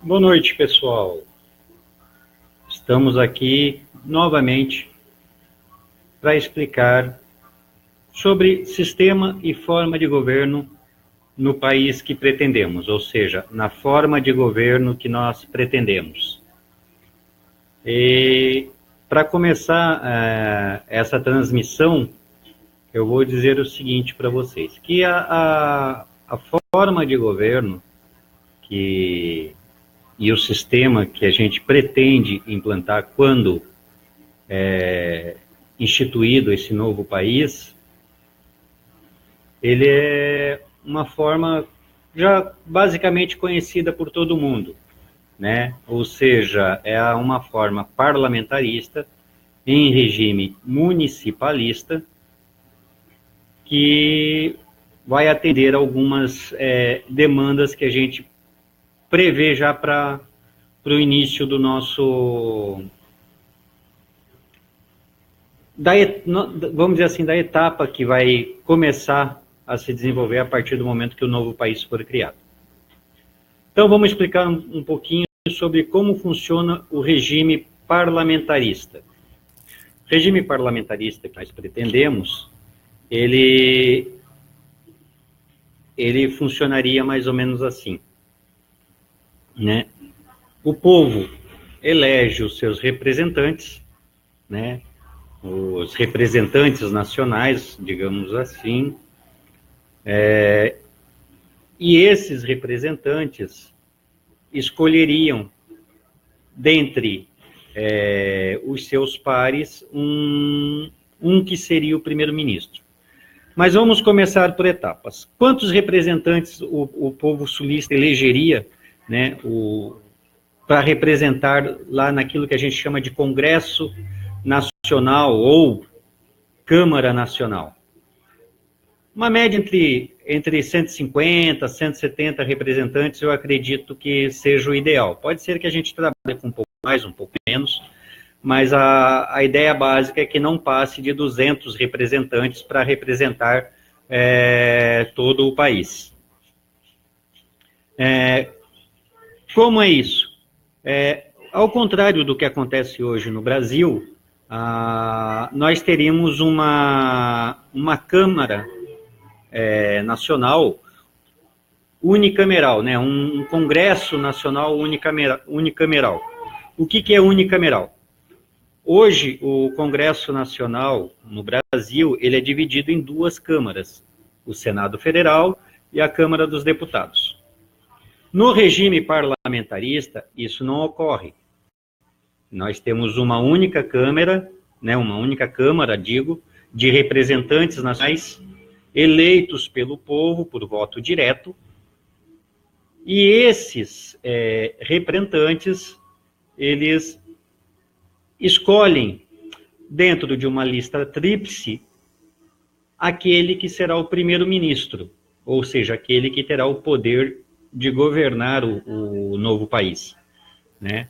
Boa noite, pessoal. Estamos aqui novamente para explicar sobre sistema e forma de governo no país que pretendemos, ou seja, na forma de governo que nós pretendemos. E para começar essa transmissão, eu vou dizer o seguinte para vocês, que a forma de governo e o sistema que a gente pretende implantar quando instituído esse novo país, ele é uma forma já basicamente conhecida por todo mundo, né? Ou seja, é uma forma parlamentarista em regime municipalista que vai atender algumas demandas que a gente prevê já para o início do nosso, vamos dizer assim, da etapa que vai começar a se desenvolver a partir do momento que o novo país for criado. Então vamos explicar um pouquinho sobre como funciona o regime parlamentarista. O regime parlamentarista que nós pretendemos, ele funcionaria mais ou menos assim, né? O povo elege os seus representantes, né? Os representantes nacionais, digamos assim, e esses representantes escolheriam, dentre os seus pares, um que seria o primeiro-ministro. Mas vamos começar por etapas. Quantos representantes o povo sulista elegeria, né, para representar lá naquilo que a gente chama de Congresso Nacional ou Câmara Nacional? Uma média entre 150 e 170 representantes, eu acredito que seja o ideal. Pode ser que a gente trabalhe com um pouco mais, um pouco menos, mas a ideia básica é que não passe de 200 representantes para representar todo o país. Como é isso? Ao contrário do que acontece hoje no Brasil, nós teríamos uma Câmara Nacional unicameral, né? Um Congresso Nacional unicameral. O que é unicameral? Hoje, o Congresso Nacional no Brasil, ele é dividido em duas câmaras, o Senado Federal e a Câmara dos Deputados. No regime parlamentarista, isso não ocorre. Nós temos uma única Câmara, né, de representantes nacionais eleitos pelo povo por voto direto, e esses representantes, eles escolhem, dentro de uma lista tríplice, aquele que será o primeiro-ministro, ou seja, aquele que terá o poder de governar o novo país, né?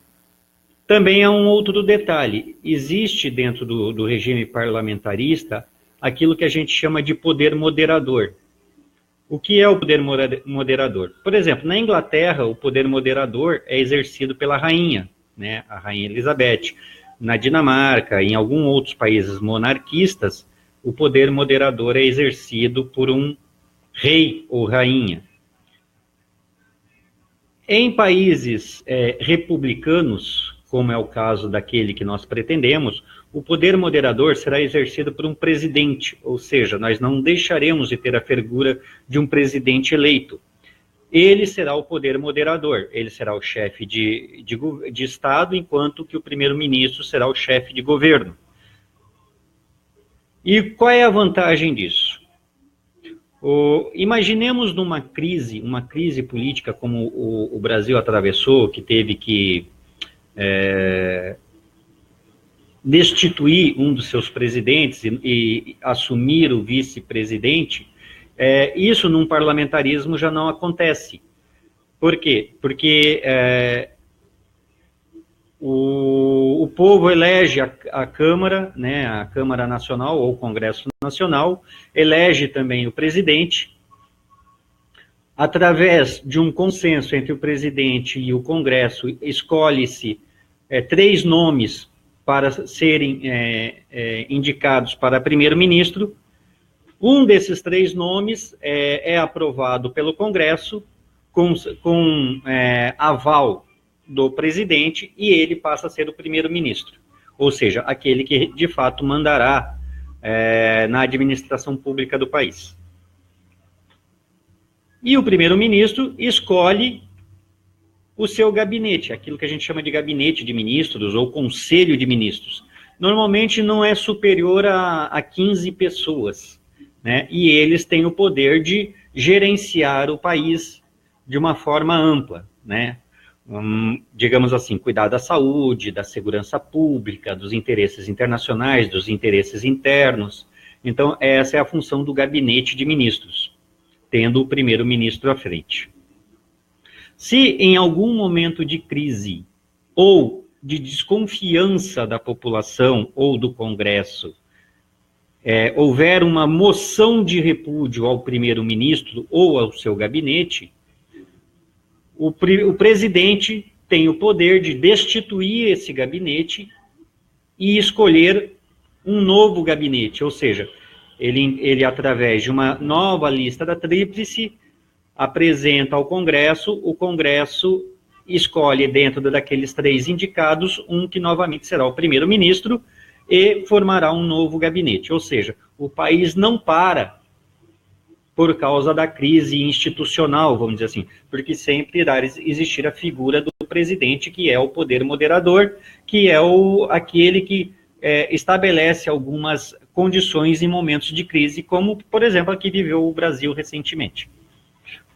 Também há um outro detalhe, existe dentro do regime parlamentarista aquilo que a gente chama de poder moderador. O que é o poder moderador? Por exemplo, na Inglaterra, o poder moderador é exercido pela rainha, né, a Rainha Elizabeth. Na Dinamarca, em alguns outros países monarquistas, o poder moderador é exercido por um rei ou rainha. Em países republicanos, como é o caso daquele que nós pretendemos, o poder moderador será exercido por um presidente, ou seja, nós não deixaremos de ter a figura de um presidente eleito. Ele será o poder moderador, ele será o chefe de Estado, enquanto que o primeiro-ministro será o chefe de governo. E qual é a vantagem disso? Imaginemos uma crise política como o Brasil atravessou, que teve que destituir um dos seus presidentes e assumir o vice-presidente. Isso num parlamentarismo já não acontece. Por quê? Porque o povo elege a Câmara, né, a Câmara Nacional ou Congresso Nacional, elege também o presidente. através de um consenso entre o presidente e o Congresso, escolhe-se 3 nomes para serem indicados para primeiro-ministro. Um desses 3 nomes é aprovado pelo Congresso com aval do presidente e ele passa a ser o primeiro-ministro, ou seja, aquele que de fato mandará na administração pública do país. E o primeiro-ministro escolhe o seu gabinete, aquilo que a gente chama de gabinete de ministros ou conselho de ministros. Normalmente não é superior a 15 pessoas, né? E eles têm o poder de gerenciar o país de uma forma ampla, né? Digamos assim, cuidar da saúde, da segurança pública, dos interesses internacionais, dos interesses internos. Então, essa é a função do gabinete de ministros, tendo o primeiro-ministro à frente. Se em algum momento de crise ou de desconfiança da população ou do Congresso houver uma moção de repúdio ao primeiro-ministro ou ao seu gabinete, o presidente tem o poder de destituir esse gabinete e escolher um novo gabinete, ou seja, ele através de uma nova lista da tríplice, apresenta ao Congresso, o Congresso escolhe dentro daqueles 3 indicados, um que novamente será o primeiro-ministro e formará um novo gabinete, ou seja, o país não para por causa da crise institucional, vamos dizer assim, porque sempre irá existir a figura do presidente, que é o poder moderador, que é aquele que estabelece algumas condições em momentos de crise, como, por exemplo, a que viveu o Brasil recentemente.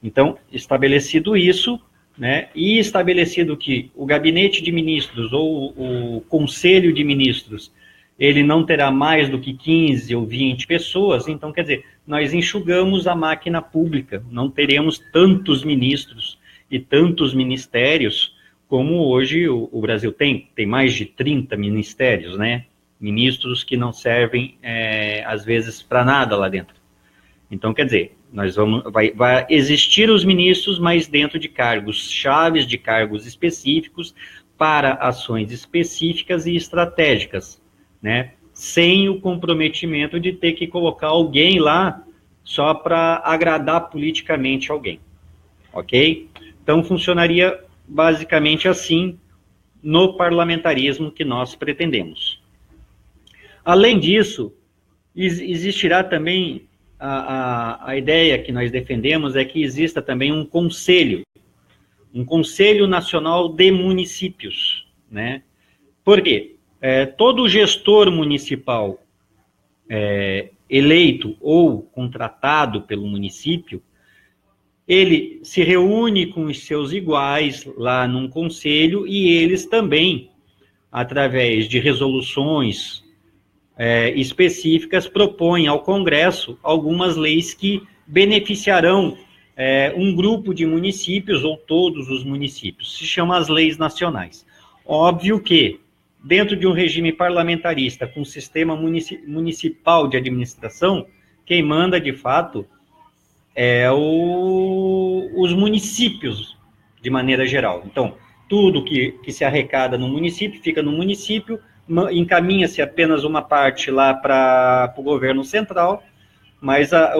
Então, estabelecido isso, né, e estabelecido que o gabinete de ministros ou o conselho de ministros, ele não terá mais do que 15 ou 20 pessoas, então, quer dizer, nós enxugamos a máquina pública, não teremos tantos ministros e tantos ministérios como hoje o Brasil tem mais de 30 ministérios, né, ministros que não servem, às vezes, para nada lá dentro. Então, quer dizer, vai existir os ministros, mas dentro de cargos chaves, de cargos específicos, para ações específicas e estratégicas, né? Sem o comprometimento de ter que colocar alguém lá só para agradar politicamente alguém, ok? Então, funcionaria basicamente assim no parlamentarismo que nós pretendemos. Além disso, existirá também a ideia que nós defendemos é que exista também um conselho nacional de municípios, né? Por quê? Todo gestor municipal eleito ou contratado pelo município, ele se reúne com os seus iguais lá num conselho e eles também, através de resoluções específicas, propõem ao Congresso algumas leis que beneficiarão um grupo de municípios ou todos os municípios. Se chama as leis nacionais. Óbvio que, dentro de um regime parlamentarista com sistema municipal de administração, quem manda, de fato, os municípios, de maneira geral. Então, tudo que se arrecada no município, fica no município, encaminha-se apenas uma parte lá para o governo central, mas a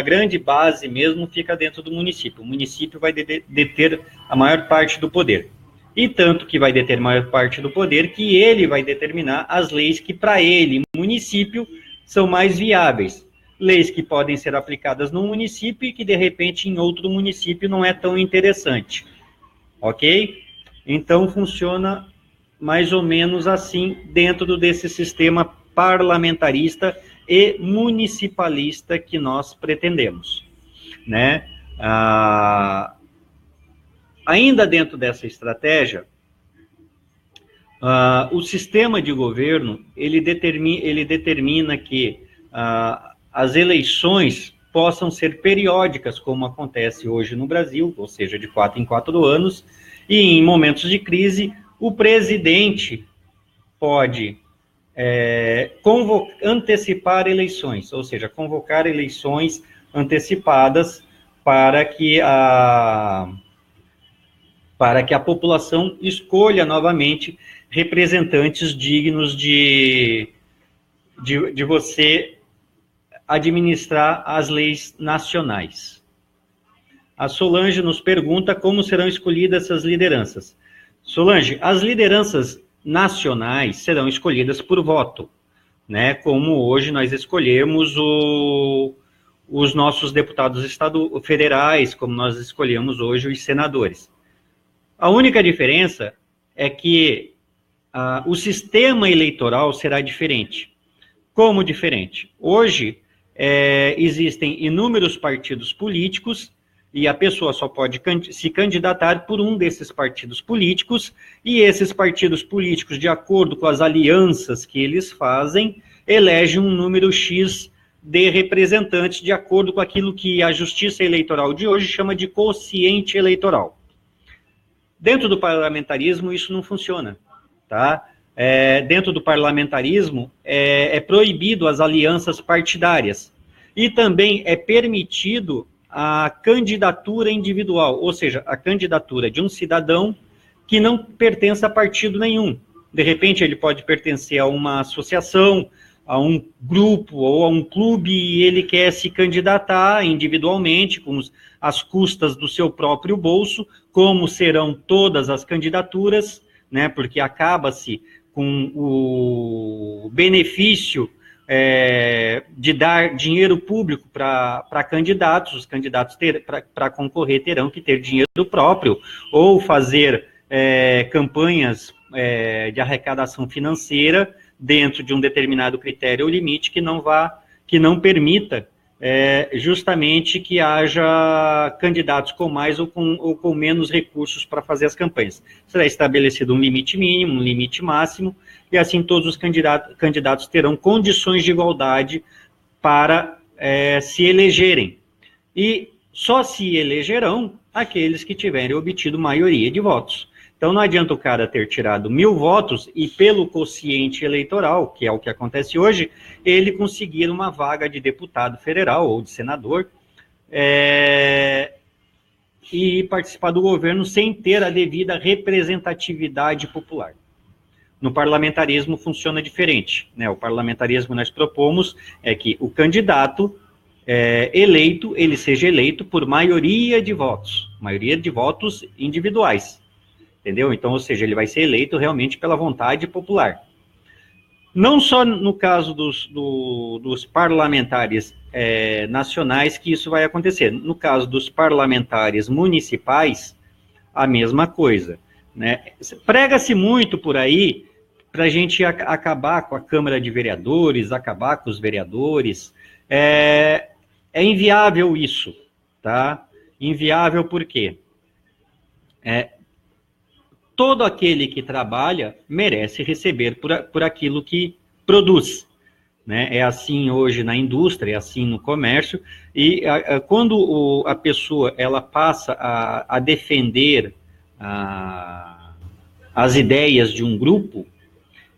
grande base mesmo fica dentro do município. O município vai deter a maior parte do poder. E tanto que vai deter a maior parte do poder, que ele vai determinar as leis que, para ele, município, são mais viáveis. Leis que podem ser aplicadas num município e que, de repente, em outro município não é tão interessante. Ok? Então, funciona mais ou menos assim dentro desse sistema parlamentarista e municipalista que nós pretendemos, né? Ainda dentro dessa estratégia, o sistema de governo, ele determina que as eleições possam ser periódicas, como acontece hoje no Brasil, ou seja, de 4 em 4 anos, e em momentos de crise, o presidente pode antecipar eleições, ou seja, convocar eleições antecipadas para que a população escolha novamente representantes dignos de você administrar as leis nacionais. A Solange nos pergunta como serão escolhidas essas lideranças. Solange, as lideranças nacionais serão escolhidas por voto, né? Como hoje nós escolhemos os nossos deputados federais, como nós escolhemos hoje os senadores. A única diferença é que o sistema eleitoral será diferente. Como diferente? Hoje, existem inúmeros partidos políticos e a pessoa só pode se candidatar por um desses partidos políticos, e esses partidos políticos, de acordo com as alianças que eles fazem, elegem um número X de representantes, de acordo com aquilo que a Justiça Eleitoral de hoje chama de quociente eleitoral. Dentro do parlamentarismo, isso não funciona, tá? Dentro do parlamentarismo, é proibido as alianças partidárias, e também é permitido a candidatura individual, ou seja, a candidatura de um cidadão que não pertence a partido nenhum. De repente, ele pode pertencer a uma associação, a um grupo ou a um clube, e ele quer se candidatar individualmente, com as custas do seu próprio bolso, como serão todas as candidaturas, né, porque acaba-se com o benefício de dar dinheiro público para candidatos. Os candidatos, para concorrer, terão que ter dinheiro próprio, ou fazer campanhas de arrecadação financeira dentro de um determinado critério ou limite que não permita justamente que haja candidatos com mais ou com menos recursos para fazer as campanhas. Será estabelecido um limite mínimo, um limite máximo, e assim todos os candidatos terão condições de igualdade para se elegerem. E só se elegerão aqueles que tiverem obtido maioria de votos. Então, não adianta o cara ter tirado 1000 votos e, pelo quociente eleitoral, que é o que acontece hoje, ele conseguir uma vaga de deputado federal ou de senador e participar do governo sem ter a devida representatividade popular. No parlamentarismo funciona diferente, né? O parlamentarismo nós propomos que o candidato eleito, ele seja eleito por maioria de votos individuais. Entendeu? Então, ou seja, ele vai ser eleito realmente pela vontade popular. Não só no caso dos parlamentares nacionais que isso vai acontecer. No caso dos parlamentares municipais, a mesma coisa, né? Prega-se muito por aí para a gente acabar com a Câmara de Vereadores, acabar com os vereadores. É inviável isso, tá? Inviável por quê? Todo aquele que trabalha merece receber por aquilo que produz, né? É assim hoje na indústria, é assim no comércio, e quando a pessoa ela passa a defender as ideias de um grupo,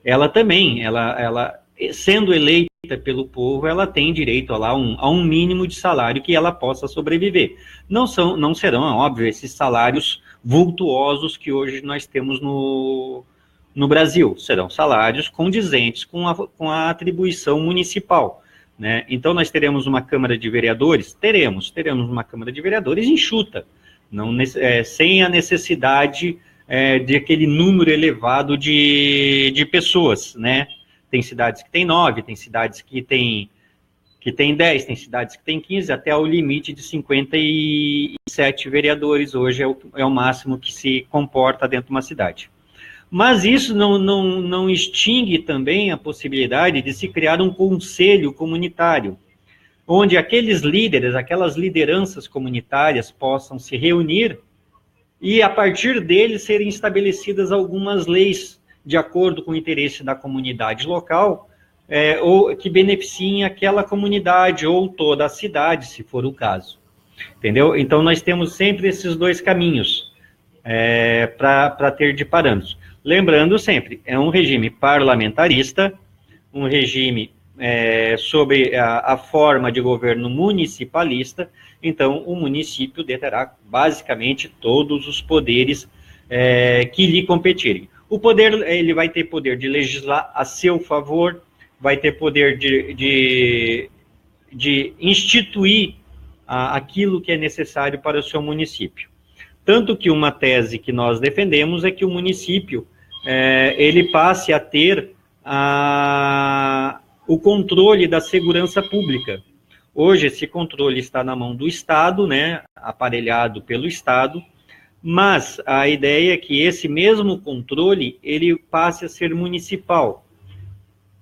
ela também, ela sendo eleita pelo povo, ela tem direito a um mínimo de salário que ela possa sobreviver. Não serão, é óbvio, esses salários vultuosos que hoje nós temos no Brasil. Serão salários condizentes com a atribuição municipal, né? Então, nós teremos uma Câmara de Vereadores? Teremos uma Câmara de Vereadores enxuta, sem a necessidade de aquele número elevado de pessoas, né? Tem cidades que tem 9, tem cidades que tem 10, tem cidades que tem 15, até o limite de 57 vereadores hoje é o máximo que se comporta dentro de uma cidade. Mas isso não extingue também a possibilidade de se criar um conselho comunitário, onde aqueles líderes, aquelas lideranças comunitárias possam se reunir e, a partir deles, serem estabelecidas algumas leis de acordo com o interesse da comunidade local, ou que beneficiem aquela comunidade ou toda a cidade, se for o caso. Entendeu? Então, nós temos sempre esses dois caminhos para ter de parâmetros. Lembrando sempre, é um regime parlamentarista, um regime sobre a forma de governo municipalista, então o município deterá basicamente todos os poderes que lhe competirem. O poder, ele vai ter poder de legislar a seu favor, vai ter poder de instituir aquilo que é necessário para o seu município. Tanto que uma tese que nós defendemos é que o município ele passe a ter o controle da segurança pública. Hoje esse controle está na mão do Estado, né, aparelhado pelo Estado, mas a ideia é que esse mesmo controle ele passe a ser municipal.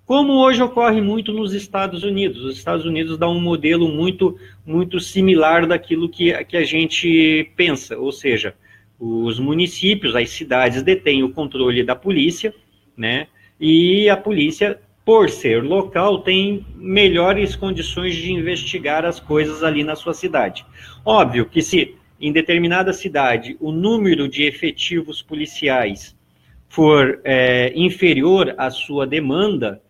Como hoje ocorre muito nos Estados Unidos. Os Estados Unidos dão um modelo muito similar daquilo que a gente pensa, ou seja, os municípios, as cidades detêm o controle da polícia, né? E a polícia, por ser local, tem melhores condições de investigar as coisas ali na sua cidade. Óbvio que se em determinada cidade o número de efetivos policiais for inferior à sua demanda,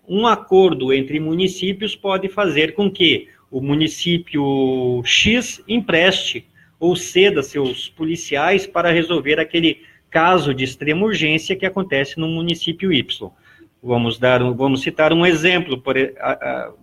um acordo entre municípios pode fazer com que o município X empreste ou ceda seus policiais para resolver aquele caso de extrema urgência que acontece no município Y. Vamos citar um exemplo,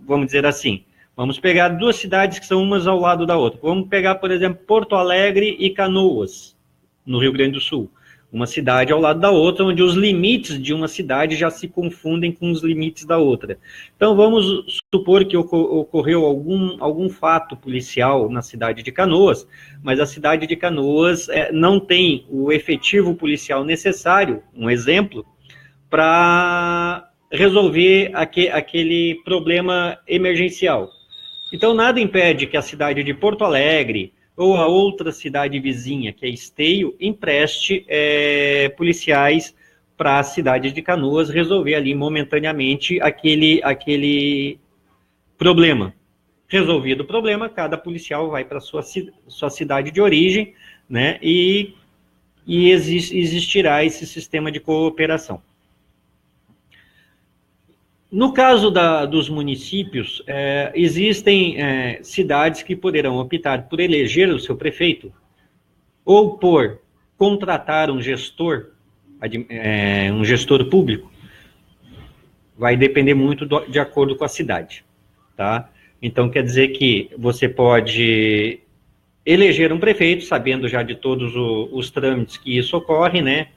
vamos dizer assim, vamos pegar duas cidades que são umas ao lado da outra. Vamos pegar, por exemplo, Porto Alegre e Canoas, no Rio Grande do Sul. Uma cidade ao lado da outra, onde os limites de uma cidade já se confundem com os limites da outra. Então, vamos supor que ocorreu algum fato policial na cidade de Canoas, mas a cidade de Canoas não tem o efetivo policial necessário, um exemplo, para resolver aquele problema emergencial. Então, nada impede que a cidade de Porto Alegre ou a outra cidade vizinha, que é Esteio, empreste policiais para a cidade de Canoas resolver ali momentaneamente aquele problema. Resolvido o problema, cada policial vai para a sua cidade de origem, né, e existirá esse sistema de cooperação. No caso dos municípios, existem cidades que poderão optar por eleger o seu prefeito ou por contratar um gestor público. Vai depender muito de acordo com a cidade, tá? Então, quer dizer que você pode eleger um prefeito, sabendo já de todos os trâmites que isso ocorre, né?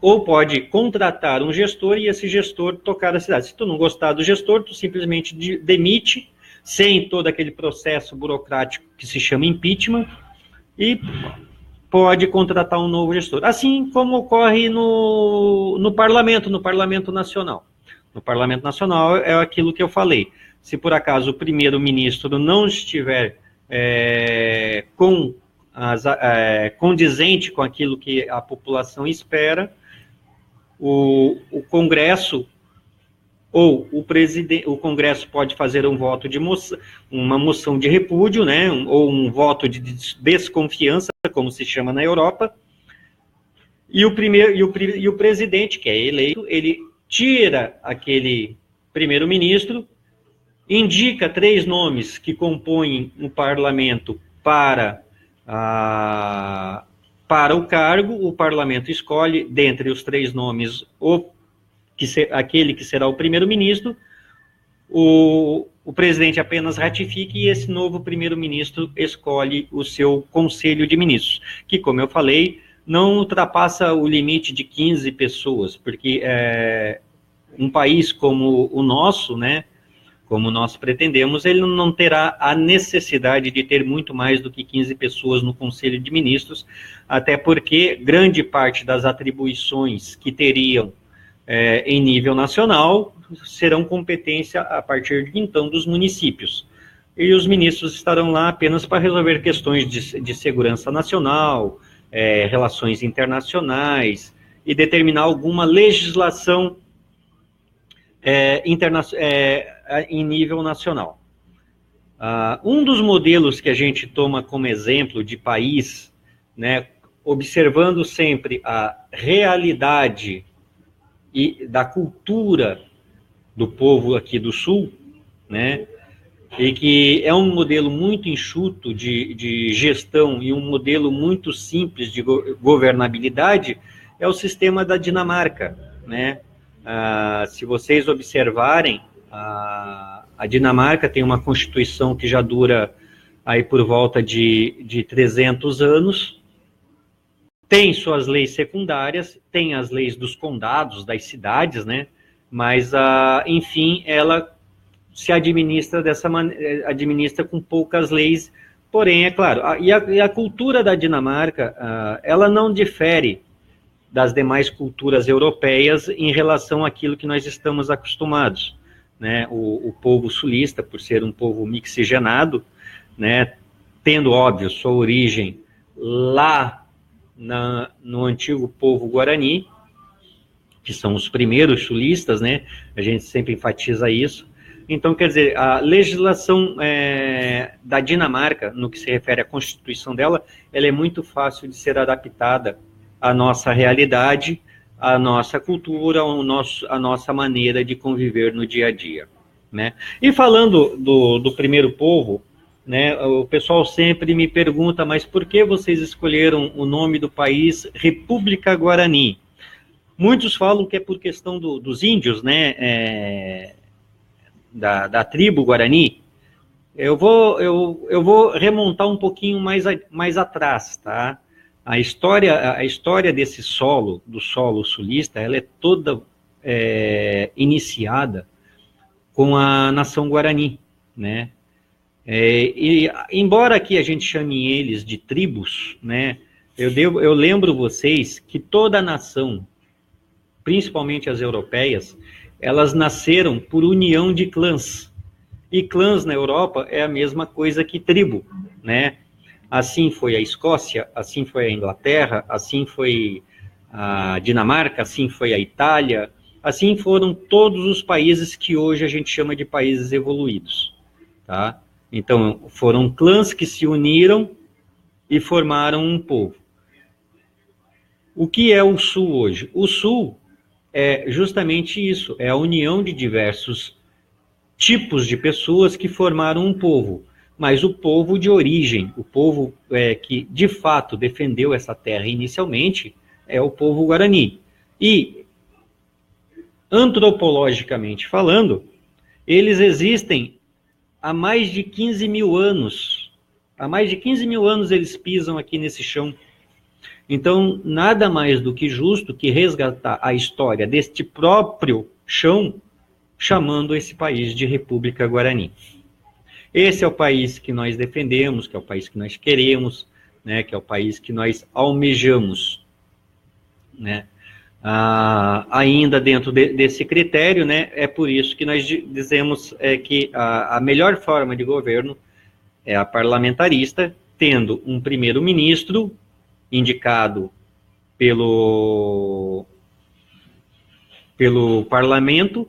Ou pode contratar um gestor e esse gestor tocar a cidade. Se tu não gostar do gestor, tu simplesmente demite, sem todo aquele processo burocrático que se chama impeachment, e pode contratar um novo gestor. Assim como ocorre no Parlamento Nacional. No Parlamento Nacional é aquilo que eu falei. Se por acaso o primeiro-ministro não estiver condizente com aquilo que a população espera, o Congresso ou o Congresso pode fazer um voto de uma moção de repúdio, né, ou um voto de desconfiança, como se chama na Europa, e o presidente, que é eleito, ele tira aquele primeiro-ministro, indica 3 nomes que compõem o parlamento para o cargo, o parlamento escolhe, dentre os 3 nomes, aquele que será o primeiro-ministro, o presidente apenas ratifica e esse novo primeiro-ministro escolhe o seu conselho de ministros, que, como eu falei, não ultrapassa o limite de 15 pessoas, porque um país como o nosso, né, como nós pretendemos, ele não terá a necessidade de ter muito mais do que 15 pessoas no Conselho de Ministros, até porque grande parte das atribuições que teriam em nível nacional serão competência a partir de então dos municípios. E os ministros estarão lá apenas para resolver questões de segurança nacional, relações internacionais e determinar alguma legislação em nível nacional. Um dos modelos que a gente toma como exemplo de país, né, observando sempre a realidade e da cultura do povo aqui do Sul, né? E que é um modelo muito enxuto de gestão e um modelo muito simples de governabilidade, é o sistema da Dinamarca, né? Se vocês observarem, a Dinamarca tem uma constituição que já dura aí por volta de 300 anos, tem suas leis secundárias, tem as leis dos condados, das cidades, né? Mas, enfim, ela se administra dessa maneira, administra com poucas leis, porém, é claro, e a cultura da Dinamarca, ela não difere das demais culturas europeias em relação àquilo que nós estamos acostumados, né? O povo sulista, por ser um povo mixigenado, né, tendo, óbvio, sua origem lá no antigo povo Guarani, que são os primeiros sulistas, né? A gente sempre enfatiza isso. Então, quer dizer, a legislação da Dinamarca, no que se refere à Constituição dela, ela é muito fácil de ser adaptada à nossa realidade, à nossa cultura, à nossa maneira de conviver no dia a dia, né? E falando do primeiro povo, né, o pessoal sempre me pergunta, mas por que vocês escolheram o nome do país República Guarani? Muitos falam que é por questão dos índios, né, da tribo Guarani. Eu vou remontar um pouquinho mais atrás, tá? A história desse solo, do solo sulista, ela é toda iniciada com a nação Guarani, né? E embora aqui a gente chame eles de tribos, né? Eu lembro vocês que toda nação, principalmente as europeias, elas nasceram por união de clãs. E clãs na Europa é a mesma coisa que tribo, né? Assim foi a Escócia, assim foi a Inglaterra, assim foi a Dinamarca, assim foi a Itália, assim foram todos os países que hoje a gente chama de países evoluídos, tá? Então, foram clãs que se uniram e formaram um povo. O que é o Sul hoje? O Sul é justamente isso, é a união de diversos tipos de pessoas que formaram um povo, mas o povo de origem, o povo que de fato defendeu essa terra inicialmente, é o povo Guarani. E, antropologicamente falando, eles existem há mais de 15 mil anos. Há mais de 15 mil anos eles pisam aqui nesse chão. Então, nada mais do que justo que resgatar a história deste próprio chão, chamando esse país de República Guarani. Esse é o país que nós defendemos, que é o país que nós queremos, né, que é o país que nós almejamos, né? Ainda dentro desse critério, né, é por isso que nós dizemos que a melhor forma de governo é a parlamentarista, tendo um primeiro-ministro indicado pelo parlamento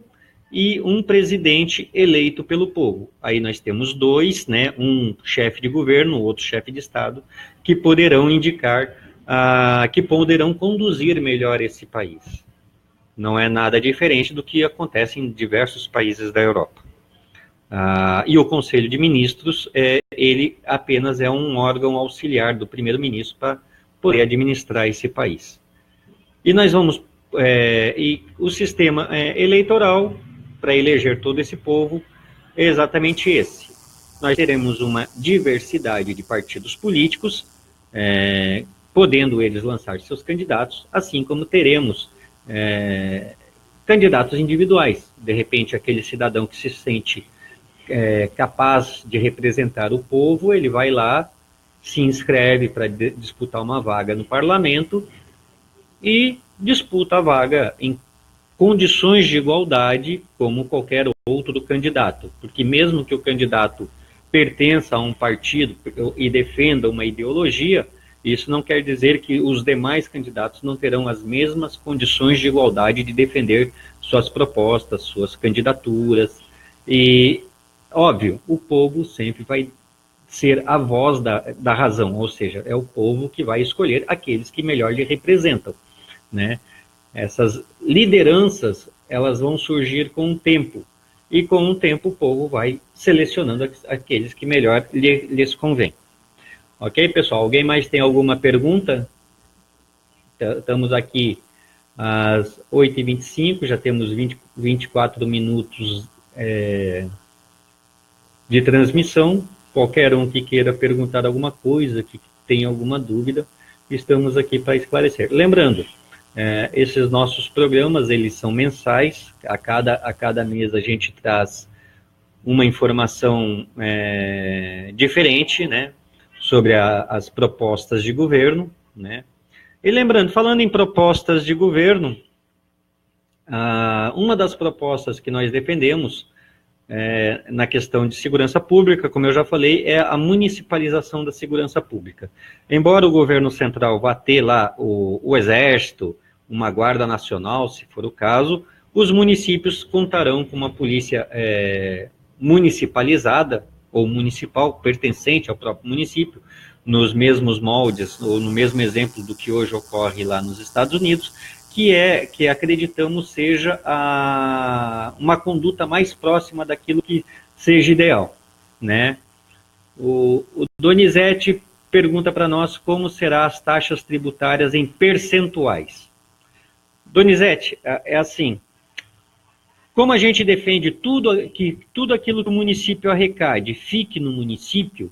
e um presidente eleito pelo povo. Aí nós temos dois, né, um chefe de governo, outro chefe de Estado, que poderão indicar, que poderão conduzir melhor esse país. Não é nada diferente do que acontece em diversos países da Europa. E o Conselho de Ministros, ele apenas é um órgão auxiliar do primeiro-ministro para poder administrar esse país. E nós vamos... e o sistema eleitoral, para eleger todo esse povo, é exatamente esse. Nós teremos uma diversidade de partidos políticos, podendo eles lançar seus candidatos, assim como teremos candidatos individuais. De repente, aquele cidadão que se sente capaz de representar o povo, ele vai lá, se inscreve para disputar uma vaga no parlamento e disputa a vaga em condições de igualdade como qualquer outro candidato, porque mesmo que o candidato pertença a um partido e defenda uma ideologia, isso não quer dizer que os demais candidatos não terão as mesmas condições de igualdade de defender suas propostas, suas candidaturas. E, óbvio, o povo sempre vai ser a voz da razão, ou seja, é o povo que vai escolher aqueles que melhor lhe representam, né? Essas lideranças, elas vão surgir com o tempo. E com o tempo o povo vai selecionando aqueles que melhor lhes convém. Ok, pessoal? Alguém mais tem alguma pergunta? Estamos aqui às 8h25, já temos 24 minutos de transmissão. Qualquer um que queira perguntar alguma coisa, que tenha alguma dúvida, estamos aqui para esclarecer. Lembrando, esses nossos programas, eles são mensais. A cada mês a gente traz uma informação diferente, né, sobre as propostas de governo, né. E lembrando, falando em propostas de governo, uma das propostas que nós defendemos na questão de segurança pública, como eu já falei, é a municipalização da segurança pública. Embora o governo central vá ter lá o Exército, uma Guarda Nacional, se for o caso, os municípios contarão com uma polícia municipalizada, ou municipal, pertencente ao próprio município, nos mesmos moldes, ou no mesmo exemplo do que hoje ocorre lá nos Estados Unidos, que acreditamos seja uma conduta mais próxima daquilo que seja ideal, né? O Donizete pergunta para nós como serão as taxas tributárias em percentuais. Donizete, é assim, como a gente defende tudo aquilo que o município arrecade fique no município,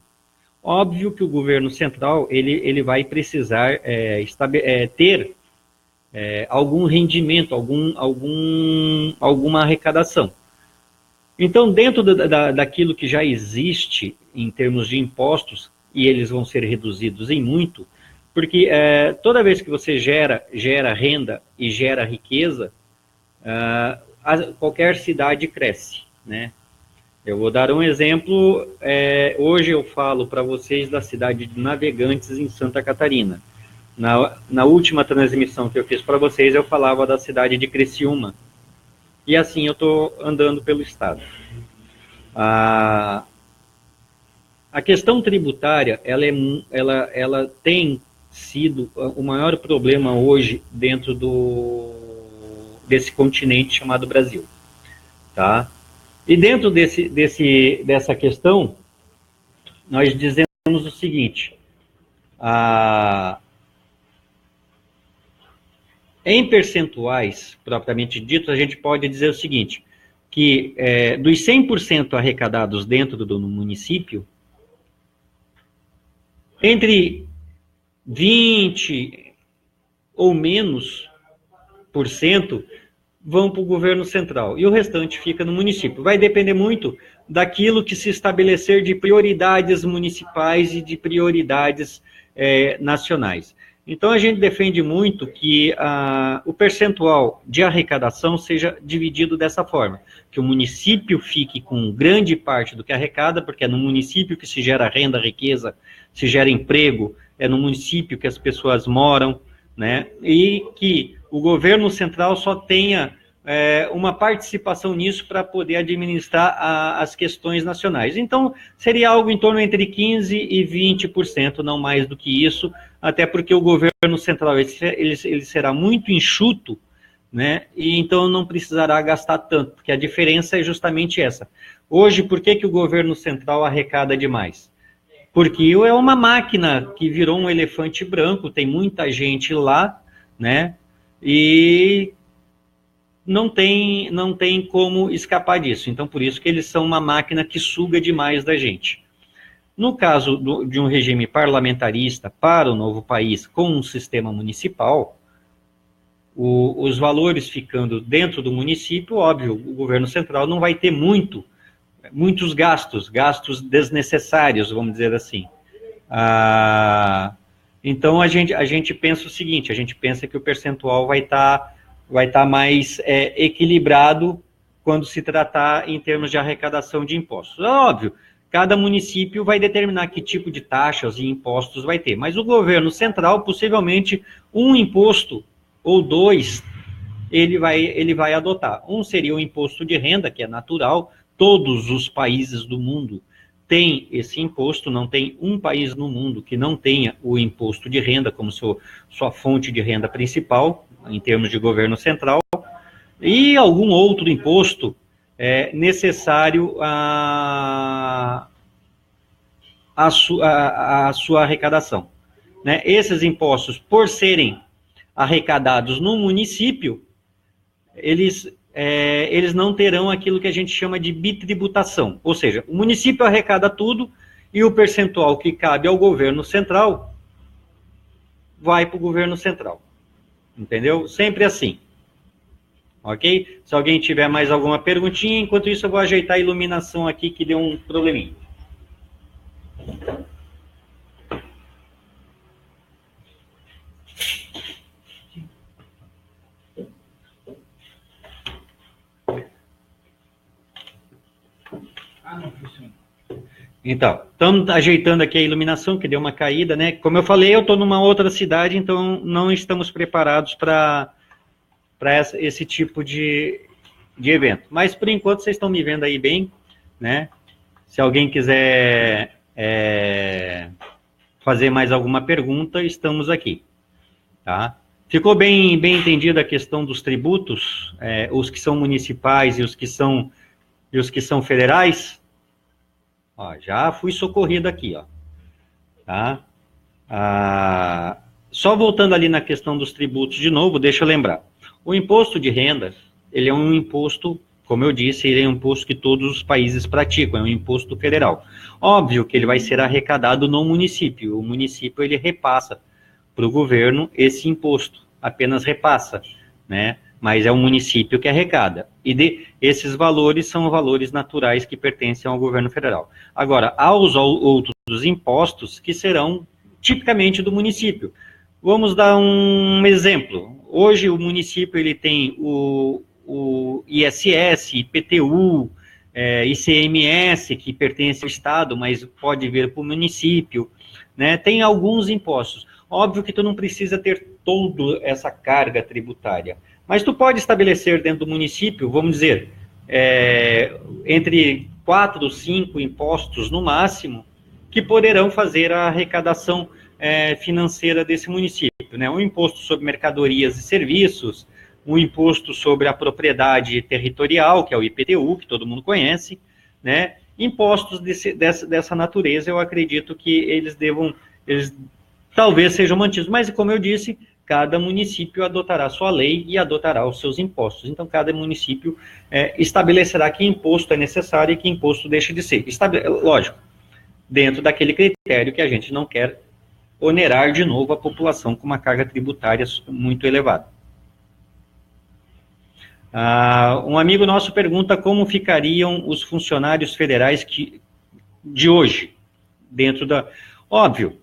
óbvio que o governo central ele vai precisar ter algum rendimento, alguma arrecadação. Então, dentro daquilo que já existe em termos de impostos, e eles vão ser reduzidos em muito, porque toda vez que você gera renda e gera riqueza, qualquer cidade cresce, né? Eu vou dar um exemplo. Hoje eu falo para vocês da cidade de Navegantes, em Santa Catarina. Na última transmissão que eu fiz para vocês, eu falava da cidade de Criciúma. E assim eu estou andando pelo estado. A questão tributária, ela tem sido o maior problema hoje dentro desse continente chamado Brasil. Tá? E dentro dessa questão, nós dizemos o seguinte: em percentuais, propriamente dito, a gente pode dizer o seguinte, que dos 100% arrecadados dentro do município, entre 20% ou menos por cento vão para o governo central, e o restante fica no município. Vai depender muito daquilo que se estabelecer de prioridades municipais e de prioridades nacionais. Então, a gente defende muito que o percentual de arrecadação seja dividido dessa forma, que o município fique com grande parte do que arrecada, porque é no município que se gera renda, riqueza, se gera emprego, é no município que as pessoas moram, né? E que o governo central só tenha uma participação nisso para poder administrar as questões nacionais. Então, seria algo em torno entre 15% e 20%, não mais do que isso, até porque o governo central ele será muito enxuto, né? E então não precisará gastar tanto, porque a diferença é justamente essa. Hoje, por que o governo central arrecada demais? Porque é uma máquina que virou um elefante branco, tem muita gente lá, né? E não tem como escapar disso. Então, por isso que eles são uma máquina que suga demais da gente. No caso de um regime parlamentarista para o novo país com um sistema municipal, os valores ficando dentro do município, óbvio, o governo central não vai ter muitos gastos desnecessários, vamos dizer assim. Então, a gente pensa o seguinte, a gente pensa que o percentual vai estar mais equilibrado quando se tratar em termos de arrecadação de impostos. Óbvio, cada município vai determinar que tipo de taxas e impostos vai ter, mas o governo central, possivelmente, um imposto ou dois, ele vai adotar. Um seria o imposto de renda, que é natural, todos os países do mundo tem esse imposto, não tem um país no mundo que não tenha o imposto de renda como sua fonte de renda principal, em termos de governo central, e algum outro imposto necessário à sua arrecadação. Né? Esses impostos, por serem arrecadados no município, eles não terão aquilo que a gente chama de bitributação, ou seja, o município arrecada tudo e o percentual que cabe ao governo central vai para o governo central, entendeu? Sempre assim, ok? Se alguém tiver mais alguma perguntinha, enquanto isso eu vou ajeitar a iluminação aqui que deu um probleminha. Então, estamos ajeitando aqui a iluminação, que deu uma caída, né? Como eu falei, eu estou numa outra cidade, então não estamos preparados para esse tipo de evento. Mas, por enquanto, vocês estão me vendo aí bem, né? Se alguém quiser fazer mais alguma pergunta, estamos aqui, tá? Ficou bem entendida a questão dos tributos, os que são municipais e os que são federais? Ó, já fui socorrido aqui, ó. Tá? Só voltando ali na questão dos tributos de novo, deixa eu lembrar. O imposto de renda, ele é um imposto, como eu disse, ele é um imposto que todos os países praticam, é um imposto federal. Óbvio que ele vai ser arrecadado no município. O município, ele repassa para o governo esse imposto, apenas repassa, né? Mas é o município que arrecada. E esses valores são valores naturais que pertencem ao governo federal. Agora, há os outros impostos que serão tipicamente do município. Vamos dar um exemplo. Hoje o município ele tem o ISS, IPTU, ICMS, que pertence ao Estado, mas pode vir para o município, né? Tem alguns impostos. Óbvio que tu não precisa ter toda essa carga tributária, mas tu pode estabelecer dentro do município, vamos dizer, entre 4 ou 5 impostos no máximo, que poderão fazer a arrecadação financeira desse município, né? Um imposto sobre mercadorias e serviços, um imposto sobre a propriedade territorial, que é o IPTU, que todo mundo conhece, né? Impostos dessa natureza, eu acredito que eles talvez sejam mantidos, mas como eu disse, cada município adotará sua lei e adotará os seus impostos. Então, cada município estabelecerá que imposto é necessário e que imposto deixa de ser. Lógico, dentro daquele critério que a gente não quer onerar de novo a população com uma carga tributária muito elevada. Um amigo nosso pergunta como ficariam os funcionários federais de hoje, dentro da... Óbvio,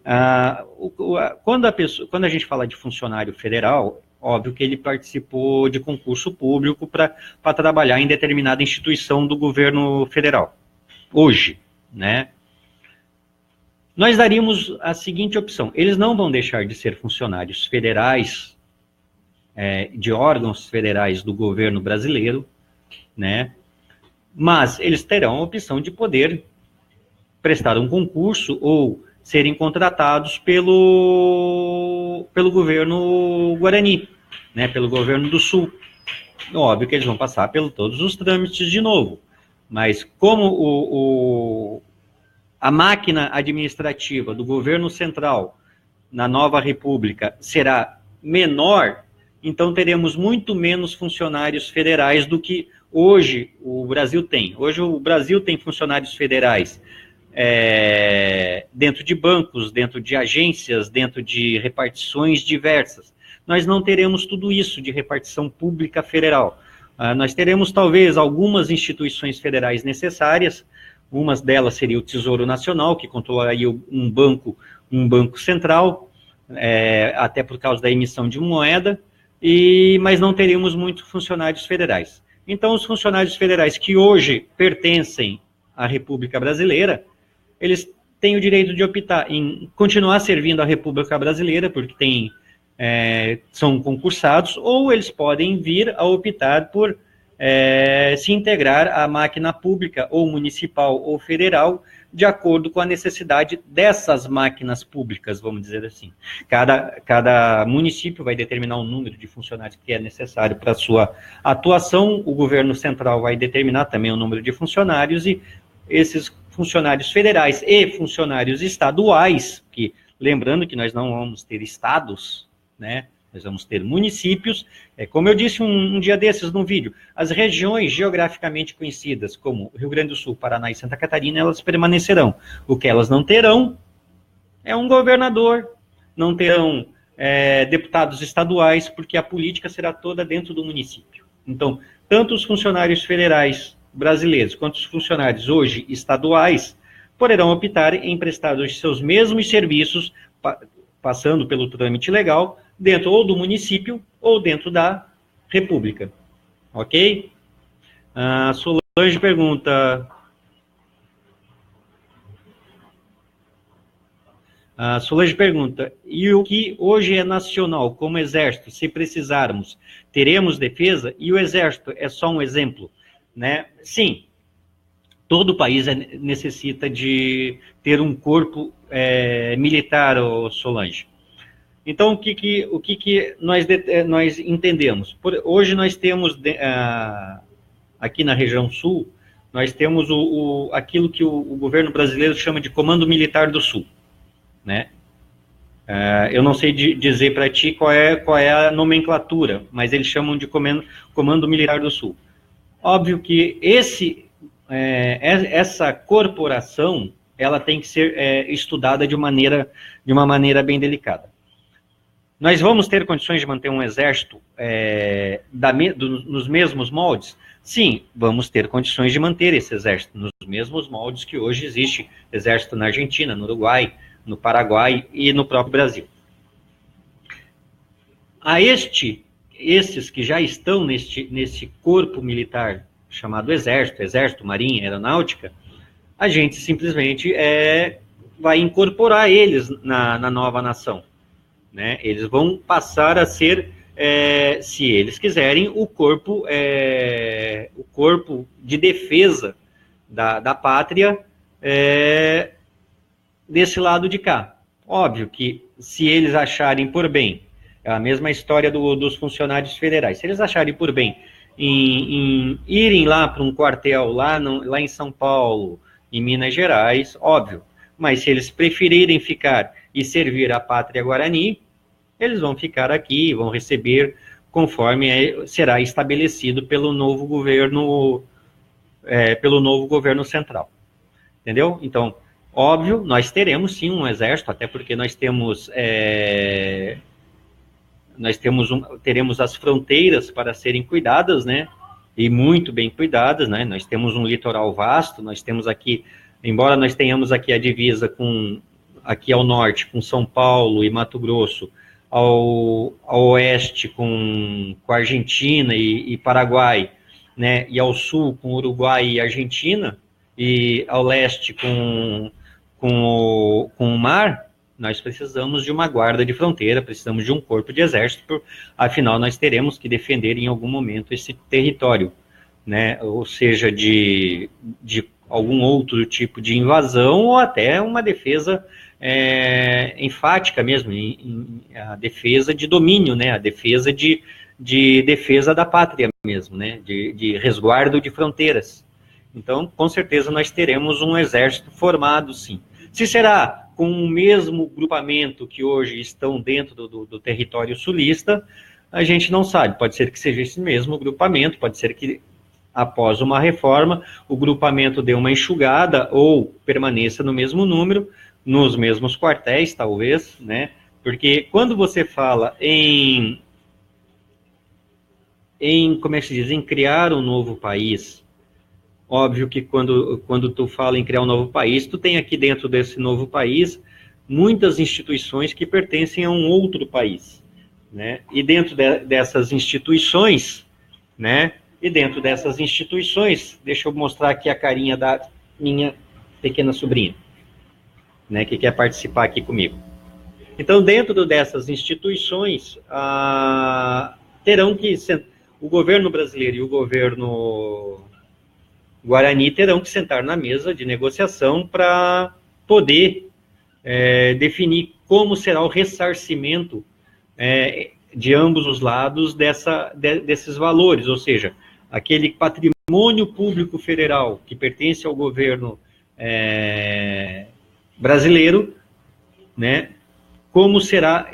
quando a gente fala de funcionário federal, óbvio que ele participou de concurso público para trabalhar em determinada instituição do governo federal. Hoje, né? Nós daríamos a seguinte opção: eles não vão deixar de ser funcionários federais, de órgãos federais do governo brasileiro, né? Mas eles terão a opção de poder prestar um concurso ou serem contratados pelo governo Guarani, né, pelo governo do Sul. Óbvio que eles vão passar por todos os trâmites de novo, mas como a máquina administrativa do governo central na nova república será menor, então teremos muito menos funcionários federais do que hoje o Brasil tem. Hoje o Brasil tem funcionários federais dentro de bancos, dentro de agências, dentro de repartições diversas. Nós não teremos tudo isso de repartição pública federal. Nós teremos talvez algumas instituições federais necessárias, umas delas seria o Tesouro Nacional, que controlaria um banco central, até por causa da emissão de moeda, mas não teríamos muitos funcionários federais. Então, os funcionários federais que hoje pertencem à República Brasileira, eles têm o direito de optar em continuar servindo a República Brasileira, porque são concursados, ou eles podem vir a optar por se integrar à máquina pública, ou municipal, ou federal, de acordo com a necessidade dessas máquinas públicas, vamos dizer assim. Cada município vai determinar o número de funcionários que é necessário para a sua atuação, o governo central vai determinar também o número de funcionários, e esses funcionários federais e funcionários estaduais, que lembrando que nós não vamos ter estados, né? Nós vamos ter municípios, como eu disse um dia desses no vídeo, as regiões geograficamente conhecidas como Rio Grande do Sul, Paraná e Santa Catarina, elas permanecerão. O que elas não terão é um governador, não terão deputados estaduais, porque a política será toda dentro do município. Então, tanto os funcionários federais brasileiros quanto os funcionários hoje estaduais poderão optar em prestar os seus mesmos serviços, passando pelo trâmite legal, dentro ou do município ou dentro da república. Ok? A Solange pergunta... e o que hoje é nacional, como exército, se precisarmos, teremos defesa? E o exército é só um exemplo, né? Sim, todo país necessita de ter um corpo militar, Solange. Então, o que nós entendemos? Hoje nós temos, aqui na região sul, nós temos aquilo que o governo brasileiro chama de Comando Militar do Sul, né? Eu não sei dizer para ti qual é a nomenclatura, mas eles chamam de Comando Militar do Sul. Óbvio que essa corporação, ela tem que ser estudada de uma maneira bem delicada. Nós vamos ter condições de manter um exército nos mesmos moldes? Sim, vamos ter condições de manter esse exército nos mesmos moldes que hoje existe exército na Argentina, no Uruguai, no Paraguai e no próprio Brasil. A esses que já estão nesse corpo militar chamado exército, marinha, aeronáutica, a gente simplesmente vai incorporar eles na nova nação, né? Eles vão passar a ser, se eles quiserem, o corpo de defesa da pátria desse lado de cá. Óbvio que se eles acharem por bem, é a mesma história dos funcionários federais, se eles acharem por bem em irem lá para um quartel lá em São Paulo, em Minas Gerais, óbvio, mas se eles preferirem ficar e servir a pátria Guarani, eles vão ficar aqui, vão receber conforme será estabelecido pelo novo governo central. Entendeu? Então, óbvio, nós teremos sim um exército, até porque nós teremos as fronteiras para serem cuidadas, né? E muito bem cuidadas, né? Nós temos um litoral vasto, nós temos aqui, embora nós tenhamos aqui a divisa aqui ao norte com São Paulo e Mato Grosso, ao oeste com a Argentina e Paraguai, né? E ao sul com Uruguai e Argentina, e ao leste com o mar, nós precisamos de uma guarda de fronteira, precisamos de um corpo de exército, afinal nós teremos que defender em algum momento esse território, né? Ou seja, de algum outro tipo de invasão ou até uma defesa enfática mesmo, a defesa de domínio, né? A defesa de defesa da pátria mesmo, né? De resguardo de fronteiras. Então, com certeza nós teremos um exército formado, sim. Se será com o mesmo grupamento que hoje estão dentro do território sulista, a gente não sabe. Pode ser que seja esse mesmo grupamento, pode ser que após uma reforma o grupamento dê uma enxugada ou permaneça no mesmo número, nos mesmos quartéis, talvez, né? Porque quando você fala como é que se diz, em criar um novo país, óbvio que quando tu fala em criar um novo país, tu tem aqui dentro desse novo país muitas instituições que pertencem a um outro país, né? E dentro dessas instituições, né? Deixa eu mostrar aqui a carinha da minha pequena sobrinha, né? Que quer participar aqui comigo. Então, dentro dessas instituições, terão que o governo brasileiro e o governo Guarani terão que sentar na mesa de negociação para poder definir como será o ressarcimento de ambos os lados desses valores, ou seja, aquele patrimônio público federal que pertence ao governo brasileiro, né? Como será,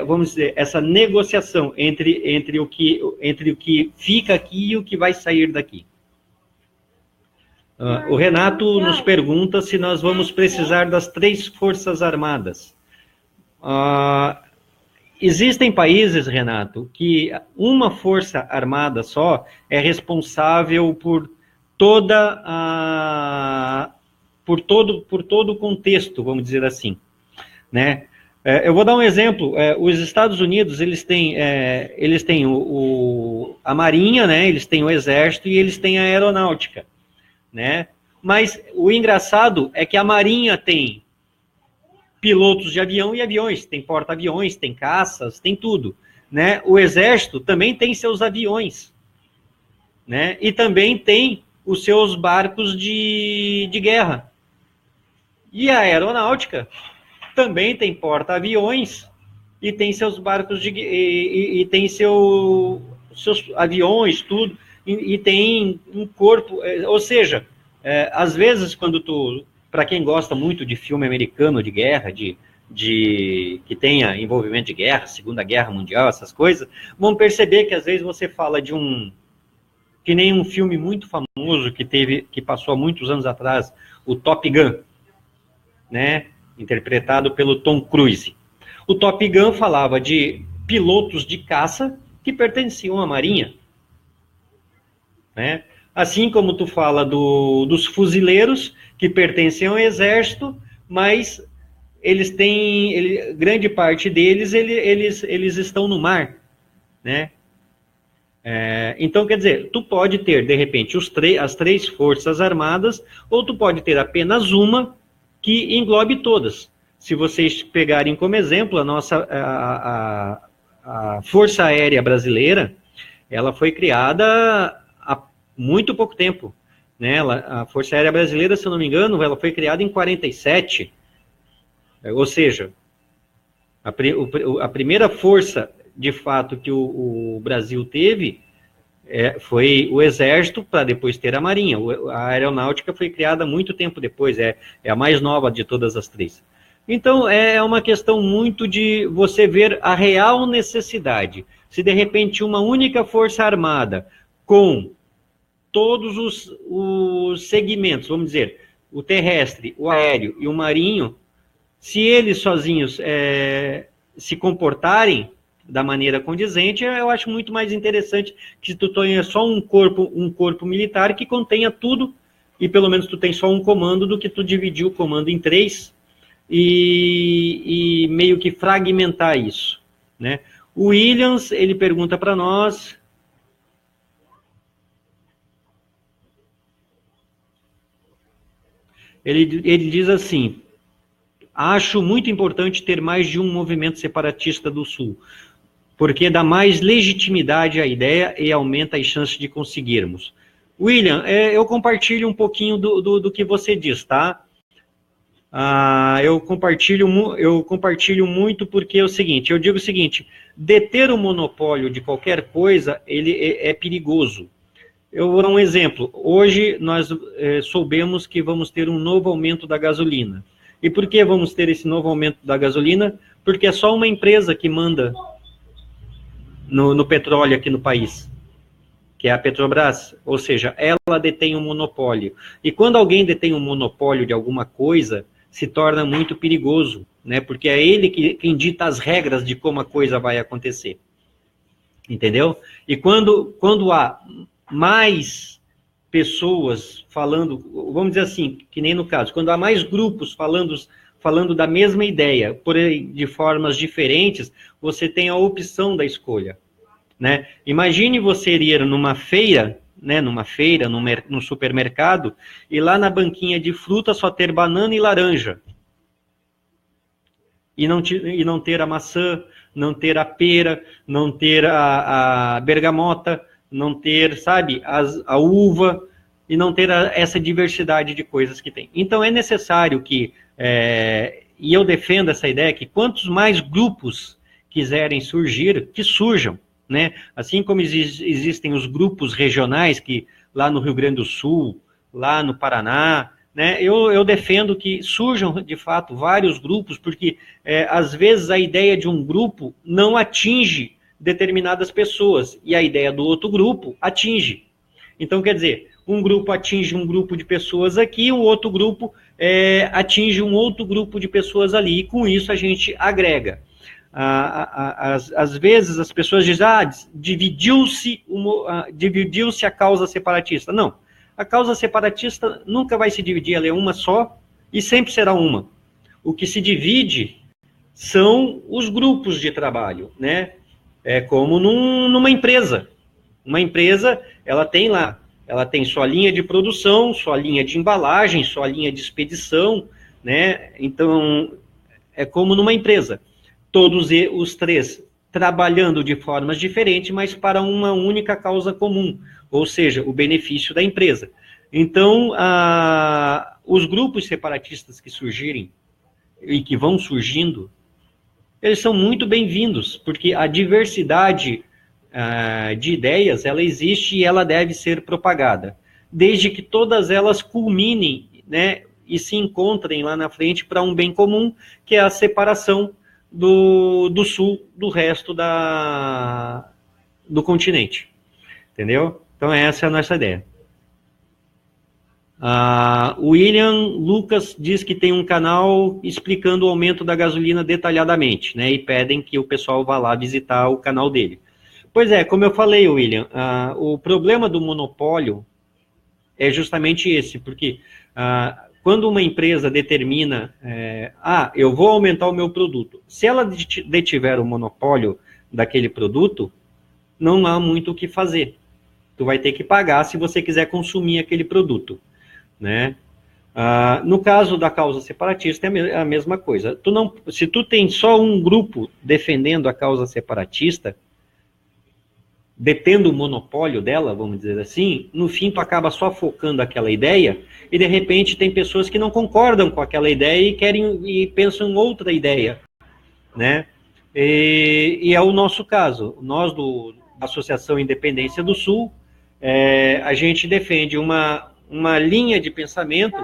vamos dizer, essa negociação entre o que fica aqui e o que vai sair daqui. O Renato nos pergunta se nós vamos precisar das 3 Forças Armadas. Existem países, Renato, que uma força armada só é responsável por todo o contexto, vamos dizer assim, né? Eu vou dar um exemplo. Os Estados Unidos, eles têm a Marinha, né? Eles têm o Exército e eles têm a Aeronáutica, né? Mas o engraçado é que a Marinha tem pilotos de avião e aviões, tem porta-aviões, tem caças, tem tudo, né? O Exército também tem seus aviões, né? E também tem os seus barcos de guerra. E a Aeronáutica também tem porta-aviões e tem seus barcos e tem seus aviões, tudo, e tem um corpo, ou seja, às vezes quando para quem gosta muito de filme americano de guerra, que tenha envolvimento de guerra, Segunda Guerra Mundial, essas coisas, vão perceber que às vezes você fala que nem um filme muito famoso que passou há muitos anos atrás, o Top Gun, né? Interpretado pelo Tom Cruise. O Top Gun falava de pilotos de caça que pertenciam à Marinha, né? Assim como tu fala dos fuzileiros que pertencem ao Exército, mas eles têm, grande parte deles, eles estão no mar, né? Então, quer dizer, tu pode ter, de repente, as 3 Forças Armadas, ou tu pode ter apenas uma que englobe todas. Se vocês pegarem como exemplo, a Força Aérea Brasileira, ela foi criada há muito pouco tempo, né? A Força Aérea Brasileira, se eu não me engano, ela foi criada em 47, ou seja, a primeira força, de fato, que o Brasil teve foi o Exército, para depois ter a Marinha. A Aeronáutica foi criada muito tempo depois, é a mais nova de todas as 3. Então, é uma questão muito de você ver a real necessidade. Se, de repente, uma única força armada, com todos os segmentos, vamos dizer, o terrestre, o aéreo e o marinho, se eles sozinhos se comportarem da maneira condizente, eu acho muito mais interessante que tu tenha só um corpo militar que contenha tudo, e pelo menos tu tem só um comando, do que tu dividir o comando em 3 e meio que fragmentar isso, né? O Williams, ele pergunta para nós... Ele diz assim: acho muito importante ter mais de um movimento separatista do Sul, porque dá mais legitimidade à ideia e aumenta as chances de conseguirmos. William, eu compartilho um pouquinho do que você diz, tá? Eu compartilho muito porque é o seguinte, eu digo o seguinte: deter o monopólio de qualquer coisa, ele é perigoso. Eu vou dar um exemplo. Hoje nós soubemos que vamos ter um novo aumento da gasolina. E por que vamos ter esse novo aumento da gasolina? Porque é só uma empresa que manda no petróleo aqui no país, que é a Petrobras. Ou seja, ela detém um monopólio. E quando alguém detém um monopólio de alguma coisa, se torna muito perigoso, né? Porque é ele quem dita as regras de como a coisa vai acontecer. Entendeu? E quando há mais pessoas falando, vamos dizer assim, que nem no caso, quando há mais grupos falando da mesma ideia, porém de formas diferentes, você tem a opção da escolha, né? Imagine você ir numa feira, né, num supermercado, e lá na banquinha de fruta só ter banana e laranja, e não ter a maçã, não ter a pera, não ter a bergamota, não ter, sabe, a uva, e não ter essa diversidade de coisas que tem. Então é necessário que, e eu defendo essa ideia, que quantos mais grupos quiserem surgir, que surjam, né? Assim como existem os grupos regionais, que lá no Rio Grande do Sul, lá no Paraná, né? Eu defendo que surjam, de fato, vários grupos, porque às vezes a ideia de um grupo não atinge determinadas pessoas, e a ideia do outro grupo atinge. Então, quer dizer, um grupo atinge um grupo de pessoas aqui, o outro grupo atinge um outro grupo de pessoas ali, e com isso a gente agrega. Às vezes as pessoas dizem, dividiu-se a causa separatista. Não, a causa separatista nunca vai se dividir, ela é uma só e sempre será uma. O que se divide são os grupos de trabalho, né? É como numa empresa. Uma empresa, ela tem sua linha de produção, sua linha de embalagem, sua linha de expedição, né? Então, é como numa empresa. Todos os três trabalhando de formas diferentes, mas para uma única causa comum, ou seja, o benefício da empresa. Então, os grupos separatistas que surgirem e que vão surgindo, eles são muito bem-vindos, porque a diversidade de ideias, ela existe e ela deve ser propagada, desde que todas elas culminem, né, e se encontrem lá na frente para um bem comum, que é a separação do Sul do resto do continente. Entendeu? Então essa é a nossa ideia. O William Lucas diz que tem um canal explicando o aumento da gasolina detalhadamente, né? E pedem que o pessoal vá lá visitar o canal dele. Pois é, como eu falei, William, o problema do monopólio é justamente esse, porque quando uma empresa determina, eu vou aumentar o meu produto, se ela detiver o monopólio daquele produto, não há muito o que fazer. Tu vai ter que pagar se você quiser consumir aquele produto, né? No caso da causa separatista é a mesma coisa. Se tu tem só um grupo defendendo a causa separatista, detendo o monopólio dela, vamos dizer assim, no fim tu acaba só focando aquela ideia e de repente tem pessoas que não concordam com aquela ideia e pensam em outra ideia, né? E é o nosso caso. Nós da Associação Independência do Sul, a gente defende uma linha de pensamento,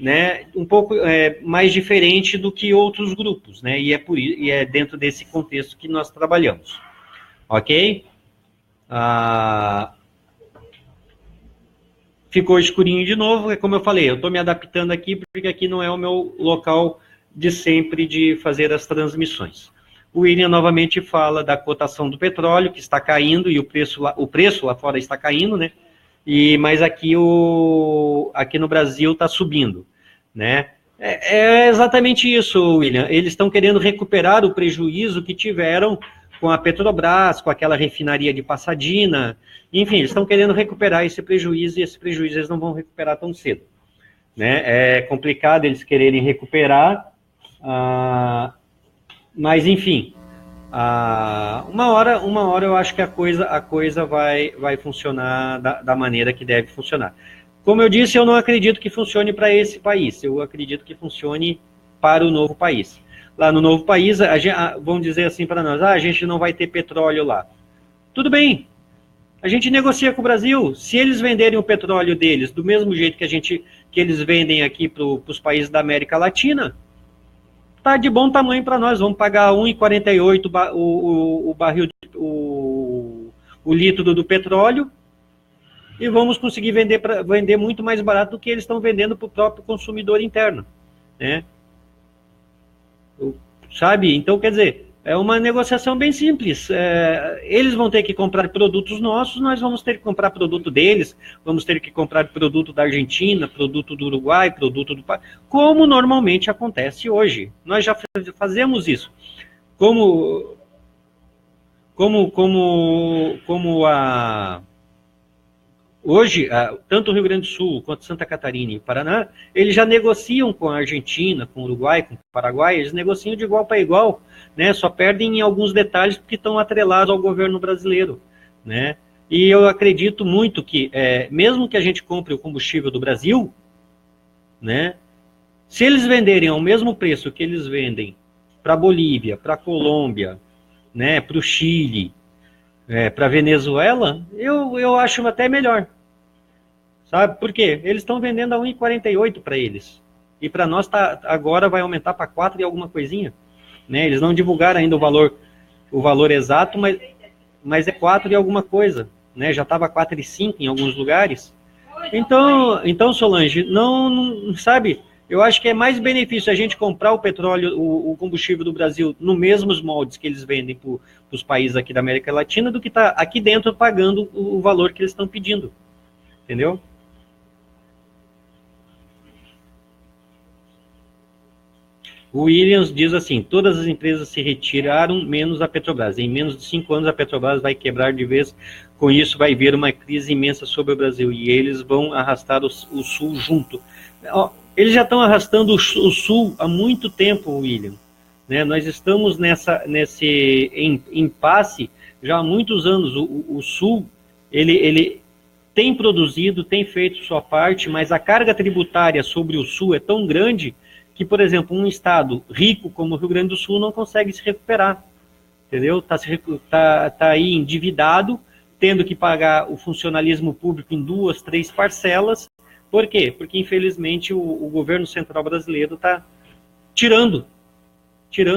né, um pouco mais diferente do que outros grupos, né? E é dentro desse contexto que nós trabalhamos, ok? Ficou escurinho de novo, é como eu falei, eu estou me adaptando aqui, porque aqui não é o meu local de sempre de fazer as transmissões. O William novamente fala da cotação do petróleo, que está caindo, e o preço lá fora está caindo, né? Mas aqui no Brasil está subindo, né? É exatamente isso, William. Eles estão querendo recuperar o prejuízo que tiveram com a Petrobras, com aquela refinaria de Pasadena, enfim, eles estão querendo recuperar esse prejuízo, e esse prejuízo eles não vão recuperar tão cedo, né? É complicado eles quererem recuperar, mas enfim, uma hora eu acho que a coisa vai funcionar da maneira que deve funcionar. Como eu disse, eu não acredito que funcione para esse país, eu acredito que funcione para o novo país. Lá no novo país, vão dizer assim para nós, a gente não vai ter petróleo lá. Tudo bem, a gente negocia com o Brasil. Se eles venderem o petróleo deles do mesmo jeito que eles vendem aqui para os países da América Latina, tá de bom tamanho para nós. Vamos pagar 1,48 o barril, o litro do petróleo, e vamos conseguir vender muito mais barato do que eles estão vendendo para o próprio consumidor interno, né? Sabe? Então, quer dizer, é uma negociação bem simples. Eles vão ter que comprar produtos nossos, nós vamos ter que comprar produto deles, vamos ter que comprar produto da Argentina, produto do Uruguai, produto do... Como normalmente acontece hoje. Nós já fazemos isso. Hoje, tanto o Rio Grande do Sul, quanto Santa Catarina e Paraná, eles já negociam com a Argentina, com o Uruguai, com o Paraguai, eles negociam de igual para igual, né? Só perdem em alguns detalhes porque estão atrelados ao governo brasileiro, né? E eu acredito muito que, mesmo que a gente compre o combustível do Brasil, né, se eles venderem ao mesmo preço que eles vendem para a Bolívia, para a Colômbia, né, para o Chile, para a Venezuela, eu acho até melhor. Sabe por quê? Eles estão vendendo a 1,48 para eles. E para nós agora vai aumentar para 4 e alguma coisinha. Né? Eles não divulgaram ainda o valor exato, mas é 4 e alguma coisa. Né? Já estava 4,5 em alguns lugares. Então, Solange, não sabe, eu acho que é mais benefício a gente comprar o petróleo, o combustível do Brasil, nos mesmos moldes que eles vendem para os países aqui da América Latina, do que estar aqui dentro pagando o valor que eles estão pedindo. Entendeu? O Williams diz assim, todas as empresas se retiraram, menos a Petrobras. Em menos de 5 anos, a Petrobras vai quebrar de vez. Com isso, vai vir uma crise imensa sobre o Brasil. E eles vão arrastar o Sul junto. Eles já estão arrastando o Sul há muito tempo, William. Né? Nós estamos nesse impasse já há muitos anos. O Sul, ele tem produzido, tem feito sua parte, mas a carga tributária sobre o Sul é tão grande que, por exemplo, um estado rico como o Rio Grande do Sul não consegue se recuperar, entendeu? Tá aí endividado, tendo que pagar o funcionalismo público em 2, 3 parcelas. Por quê? Porque, infelizmente, o governo central brasileiro está tirando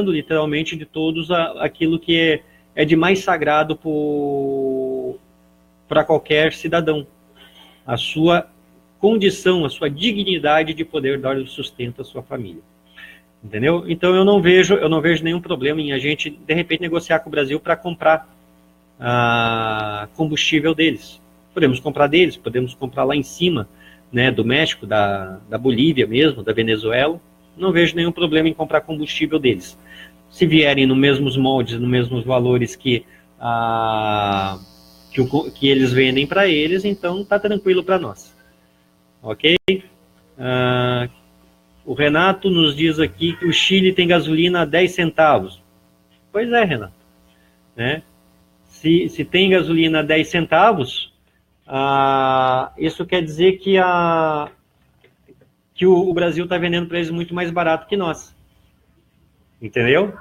literalmente de todos aquilo que é de mais sagrado para qualquer cidadão. A sua condição, a sua dignidade de poder dar o sustento à sua família. Entendeu? Então eu não vejo nenhum problema em a gente, de repente, negociar com o Brasil para comprar combustível deles. Podemos comprar deles, podemos comprar lá em cima, né, do México, da Bolívia mesmo, da Venezuela. Não vejo nenhum problema em comprar combustível deles. Se vierem nos mesmos moldes, nos mesmos valores que eles vendem para eles, então está tranquilo para nós. Ok? O Renato nos diz aqui que o Chile tem gasolina a 10 centavos. Pois é, Renato. Né? Se tem gasolina a 10 centavos, isso quer dizer que o Brasil está vendendo para eles muito mais barato que nós. Entendeu?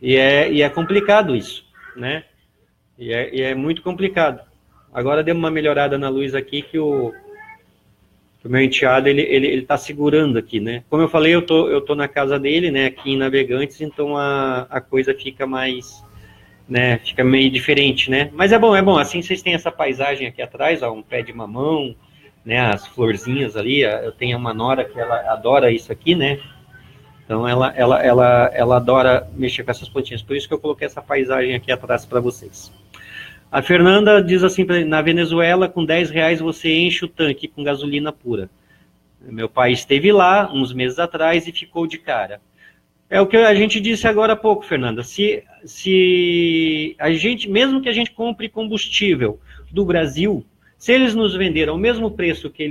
E é complicado isso. Né? E é muito complicado. Agora deu uma melhorada na luz aqui que o meu enteado, ele está segurando aqui, né? Como eu falei, eu tô na casa dele, né, aqui em Navegantes, então a coisa fica mais, né, fica meio diferente, né? Mas é bom, assim vocês têm essa paisagem aqui atrás, ó, um pé de mamão, né, as florzinhas ali, eu tenho uma nora que ela adora isso aqui, né? Então ela adora mexer com essas plantinhas, por isso que eu coloquei essa paisagem aqui atrás para vocês. A Fernanda diz assim, na Venezuela, com R$10 você enche o tanque com gasolina pura. Meu pai esteve lá uns meses atrás e ficou de cara. É o que a gente disse agora há pouco, Fernanda. Se a gente, mesmo que a gente compre combustível do Brasil, se eles nos venderam ao mesmo preço que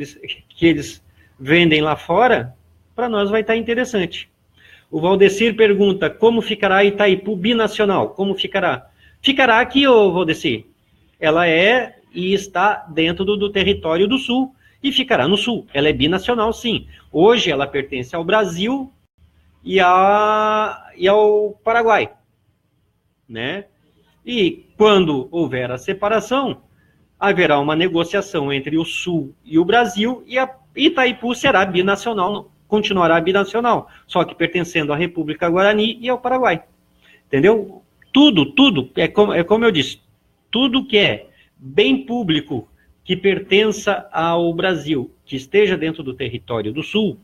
eles vendem lá fora, para nós vai estar interessante. O Valdecir pergunta, como ficará Itaipu binacional? Como ficará? Ficará aqui, ô Valdecir. Ela é e está dentro do território do Sul e ficará no Sul. Ela é binacional, sim. Hoje ela pertence ao Brasil e ao Paraguai. Né? E quando houver a separação, haverá uma negociação entre o Sul e o Brasil e a Itaipu será binacional, continuará binacional, só que pertencendo à República Guarani e ao Paraguai. Entendeu? Tudo, é como eu disse, tudo que é bem público que pertença ao Brasil, que esteja dentro do território do Sul,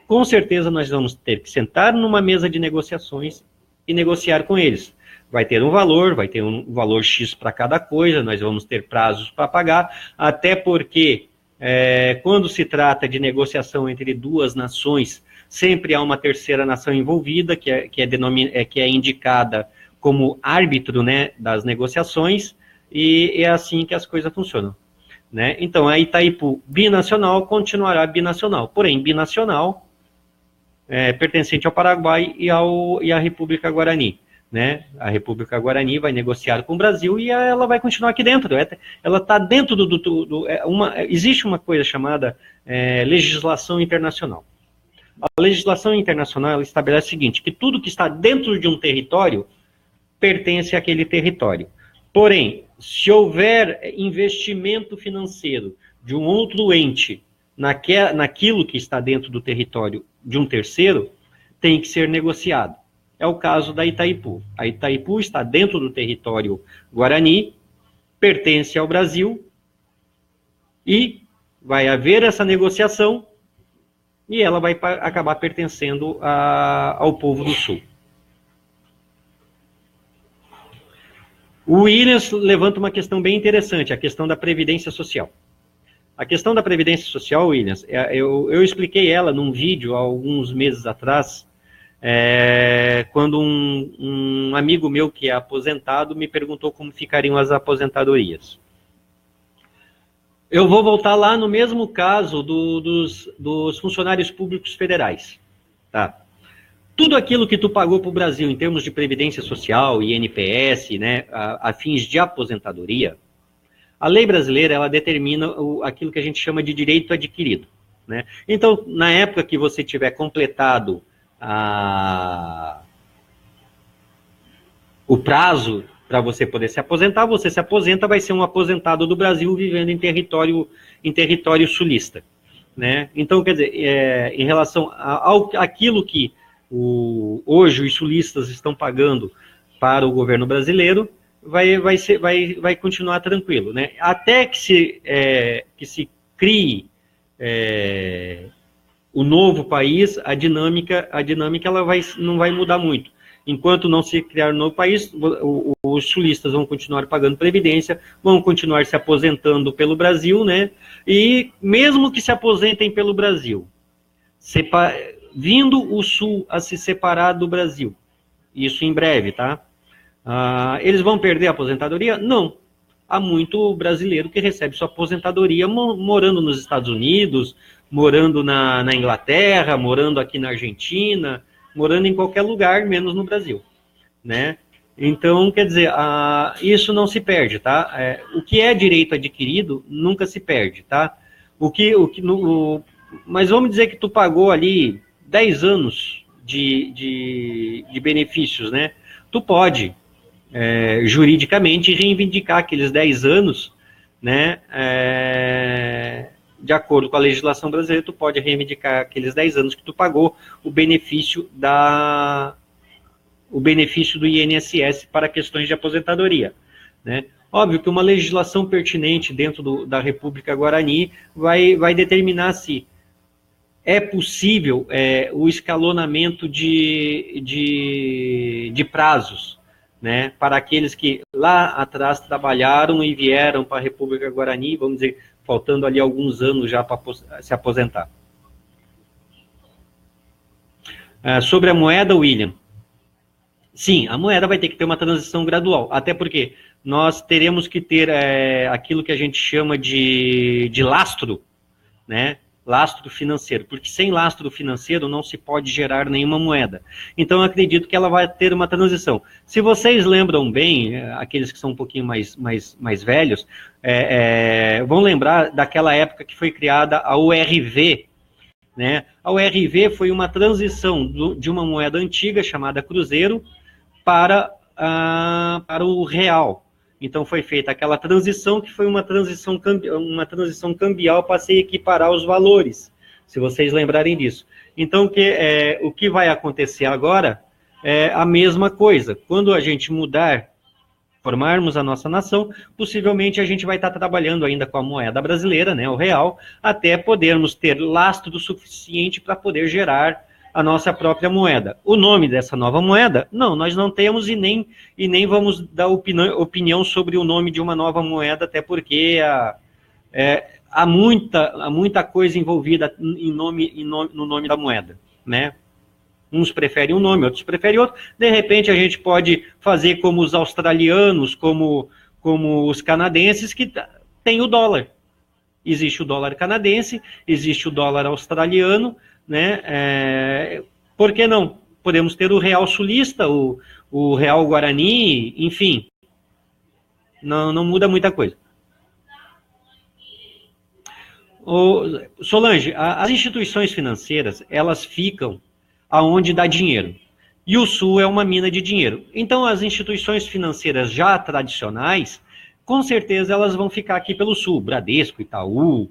com certeza nós vamos ter que sentar numa mesa de negociações e negociar com eles. Vai ter um valor X para cada coisa, nós vamos ter prazos para pagar, até porque quando se trata de negociação entre duas nações, sempre há uma terceira nação envolvida, que é indicada como árbitro, né, das negociações, e é assim que as coisas funcionam. Né? Então, a Itaipu binacional continuará binacional, porém binacional, pertencente ao Paraguai e à República Guarani. né? A República Guarani vai negociar com o Brasil e ela vai continuar aqui dentro. Ela está dentro existe uma coisa chamada legislação internacional. A legislação internacional ela estabelece o seguinte, que tudo que está dentro de um território pertence àquele território. Porém, se houver investimento financeiro de um outro ente naquilo que está dentro do território de um terceiro, tem que ser negociado. É o caso da Itaipu. A Itaipu está dentro do território Guarani, pertence ao Brasil, e vai haver essa negociação, e ela vai acabar pertencendo ao povo do Sul. O Williams levanta uma questão bem interessante, a questão da Previdência Social. A questão da Previdência Social, Williams, eu expliquei ela num vídeo há alguns meses atrás, quando um amigo meu que é aposentado me perguntou como ficariam as aposentadorias. Eu vou voltar lá no mesmo caso dos funcionários públicos federais. Tá? Tudo aquilo que tu pagou para o Brasil em termos de Previdência Social, INPS, né, a fins de aposentadoria, a lei brasileira ela determina aquilo que a gente chama de direito adquirido. Né? Então, na época que você tiver completado o prazo para você poder se aposentar, você se aposenta, vai ser um aposentado do Brasil vivendo em território sulista. Né? Então, quer dizer, em relação àquilo que hoje os sulistas estão pagando para o governo brasileiro, vai continuar tranquilo. Né? Até que se crie o novo país, a dinâmica ela não vai mudar muito. Enquanto não se criar um novo país, os sulistas vão continuar pagando previdência, vão continuar se aposentando pelo Brasil, né? E mesmo que se aposentem pelo Brasil, vindo o Sul a se separar do Brasil, isso em breve, tá? Eles vão perder a aposentadoria? Não. Há muito brasileiro que recebe sua aposentadoria morando nos Estados Unidos, morando na Inglaterra, morando aqui na Argentina, morando em qualquer lugar, menos no Brasil, né? Então, quer dizer, isso não se perde, tá? O que é direito adquirido nunca se perde, tá? Mas vamos dizer que tu pagou ali 10 anos de benefícios, né? Tu pode, juridicamente, reivindicar aqueles 10 anos, né? De acordo com a legislação brasileira, tu pode reivindicar aqueles 10 anos que tu pagou o benefício do INSS para questões de aposentadoria. Né? Óbvio que uma legislação pertinente dentro da República Guarani vai determinar se é possível o escalonamento de prazos, né, para aqueles que lá atrás trabalharam e vieram para a República Guarani, vamos dizer, faltando ali alguns anos já para se aposentar. Sobre a moeda, William. Sim, a moeda vai ter que ter uma transição gradual, até porque nós teremos que ter aquilo que a gente chama de lastro, né? Lastro financeiro, porque sem lastro financeiro não se pode gerar nenhuma moeda. Então, eu acredito que ela vai ter uma transição. Se vocês lembram bem, aqueles que são um pouquinho mais velhos, vão lembrar daquela época que foi criada a URV. Né? A URV foi uma transição de uma moeda antiga chamada Cruzeiro para o real. Então foi feita aquela transição que foi uma transição cambial para se equiparar os valores, se vocês lembrarem disso. Então o que vai acontecer agora é a mesma coisa. Quando a gente formarmos a nossa nação, possivelmente a gente vai estar trabalhando ainda com a moeda brasileira, né, o real, até podermos ter lastro suficiente para poder gerar a nossa própria moeda. O nome dessa nova moeda? Não, nós não temos e nem vamos dar opinião sobre o nome de uma nova moeda, até porque há muita coisa envolvida no nome da moeda, né? Uns preferem um nome, outros preferem outro. De repente a gente pode fazer como os australianos, como os canadenses, que tem o dólar. Existe o dólar canadense, existe o dólar australiano, né? Por que não? podemos ter o real sulista, o real guarani, enfim, não muda muita coisa. Solange, as instituições financeiras, elas ficam aonde dá dinheiro. E o Sul é uma mina de dinheiro. Então, as instituições financeiras já tradicionais, com certeza elas vão ficar aqui pelo Sul. Bradesco, Itaú,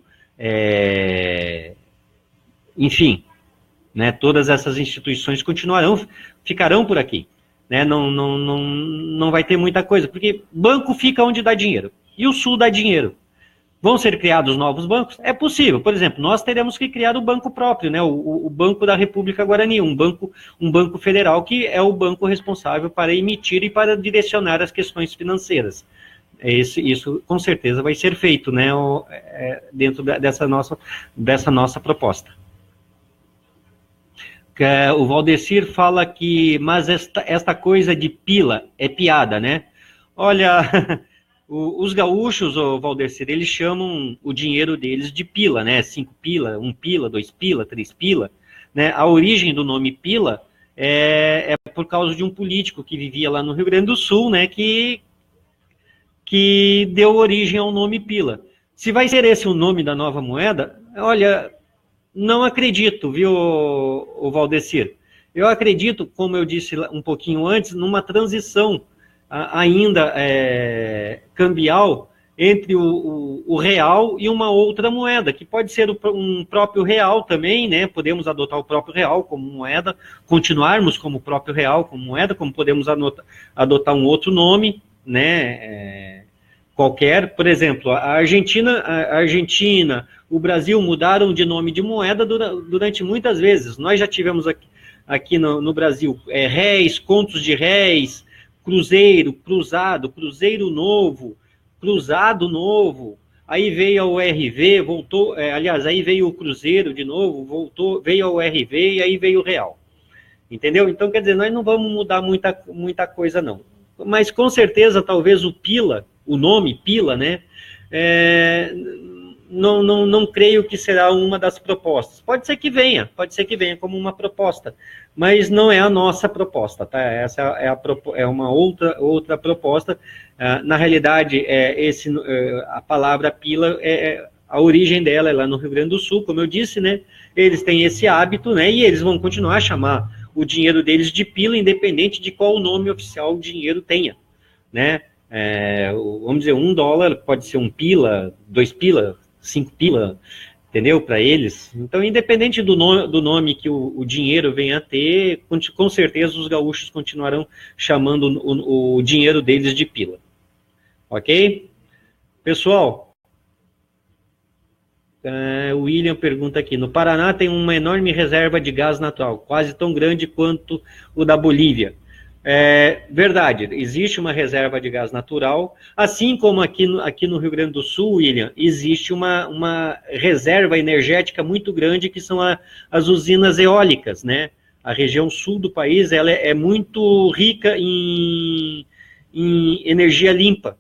enfim, né, todas essas instituições ficarão por aqui. Né, não vai ter muita coisa, porque banco fica onde dá dinheiro. E o Sul dá dinheiro. Vão ser criados novos bancos? É possível. Por exemplo, nós teremos que criar o banco próprio, né? O Banco da República Guarani, um banco federal que é o banco responsável para emitir e para direcionar as questões financeiras. Isso com certeza vai ser feito, né? Dentro dessa nossa proposta. O Valdecir fala que, mas esta coisa de pila é piada, né? Olha... Os gaúchos, Valdecir, eles chamam o dinheiro deles de pila, né? 5 pila, 1 pila, 2 pila, 3 pila. Né? A origem do nome pila é por causa de um político que vivia lá no Rio Grande do Sul, né? Que deu origem ao nome pila. Se vai ser esse o nome da nova moeda, olha, não acredito, viu, o Valdecir? Eu acredito, como eu disse um pouquinho antes, numa transição ainda cambial entre o real e uma outra moeda, que pode ser um próprio real também, né? Podemos adotar o próprio real como moeda, continuarmos como o próprio real como moeda, como podemos adotar um outro nome, né? Qualquer, por exemplo, a Argentina, o Brasil mudaram de nome de moeda durante muitas vezes. Nós já tivemos aqui no Brasil réis, contos de réis, cruzeiro, cruzado, cruzeiro novo, cruzado novo, aí veio a URV, voltou, aliás, aí veio o cruzeiro de novo, voltou, veio a URV e aí veio o real. Entendeu? Então, quer dizer, nós não vamos mudar muita coisa, não. Mas, com certeza, talvez o pila, o nome pila, né, não creio que será uma das propostas. Pode ser que venha como uma proposta, mas não é a nossa proposta, tá? Essa é uma outra proposta. Na realidade, a palavra pila, a origem dela é lá no Rio Grande do Sul, como eu disse, né? Eles têm esse hábito, né? E eles vão continuar a chamar o dinheiro deles de pila, independente de qual nome oficial o dinheiro tenha, né? Vamos dizer, $1 pode ser 1 pila, 2 pila, 5 pila, entendeu? Para eles. Então, independente do nome que o dinheiro venha a ter, com certeza os gaúchos continuarão chamando o dinheiro deles de pila. Ok? Pessoal, o William pergunta aqui, no Paraná tem uma enorme reserva de gás natural, quase tão grande quanto o da Bolívia. Verdade, existe uma reserva de gás natural, assim como aqui no Rio Grande do Sul, William, existe uma reserva energética muito grande, que são as usinas eólicas, né? A região sul do país, ela é muito rica em energia limpa.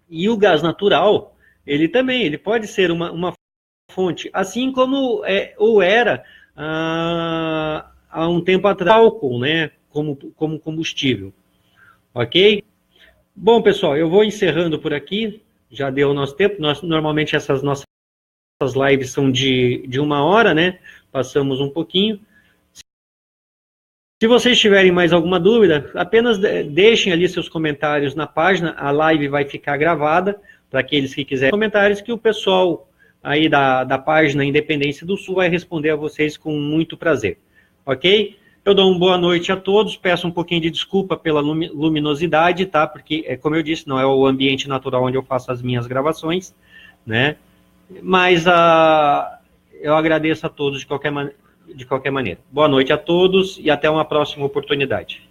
E o gás natural, ele pode ser uma fonte, assim como era há um tempo atrás, álcool, né? Como combustível, ok? Bom, pessoal, eu vou encerrando por aqui, já deu o nosso tempo. Normalmente essas nossas lives são de 1 hora, né? Passamos um pouquinho. Se vocês tiverem mais alguma dúvida, apenas deixem ali seus comentários na página, a live vai ficar gravada, para aqueles que quiserem comentários, que o pessoal aí da página Independência do Sul vai responder a vocês com muito prazer, ok? Eu dou uma boa noite a todos, peço um pouquinho de desculpa pela luminosidade, tá? Porque, como eu disse, não é o ambiente natural onde eu faço as minhas gravações, né? Mas eu agradeço a todos de qualquer maneira. Boa noite a todos e até uma próxima oportunidade.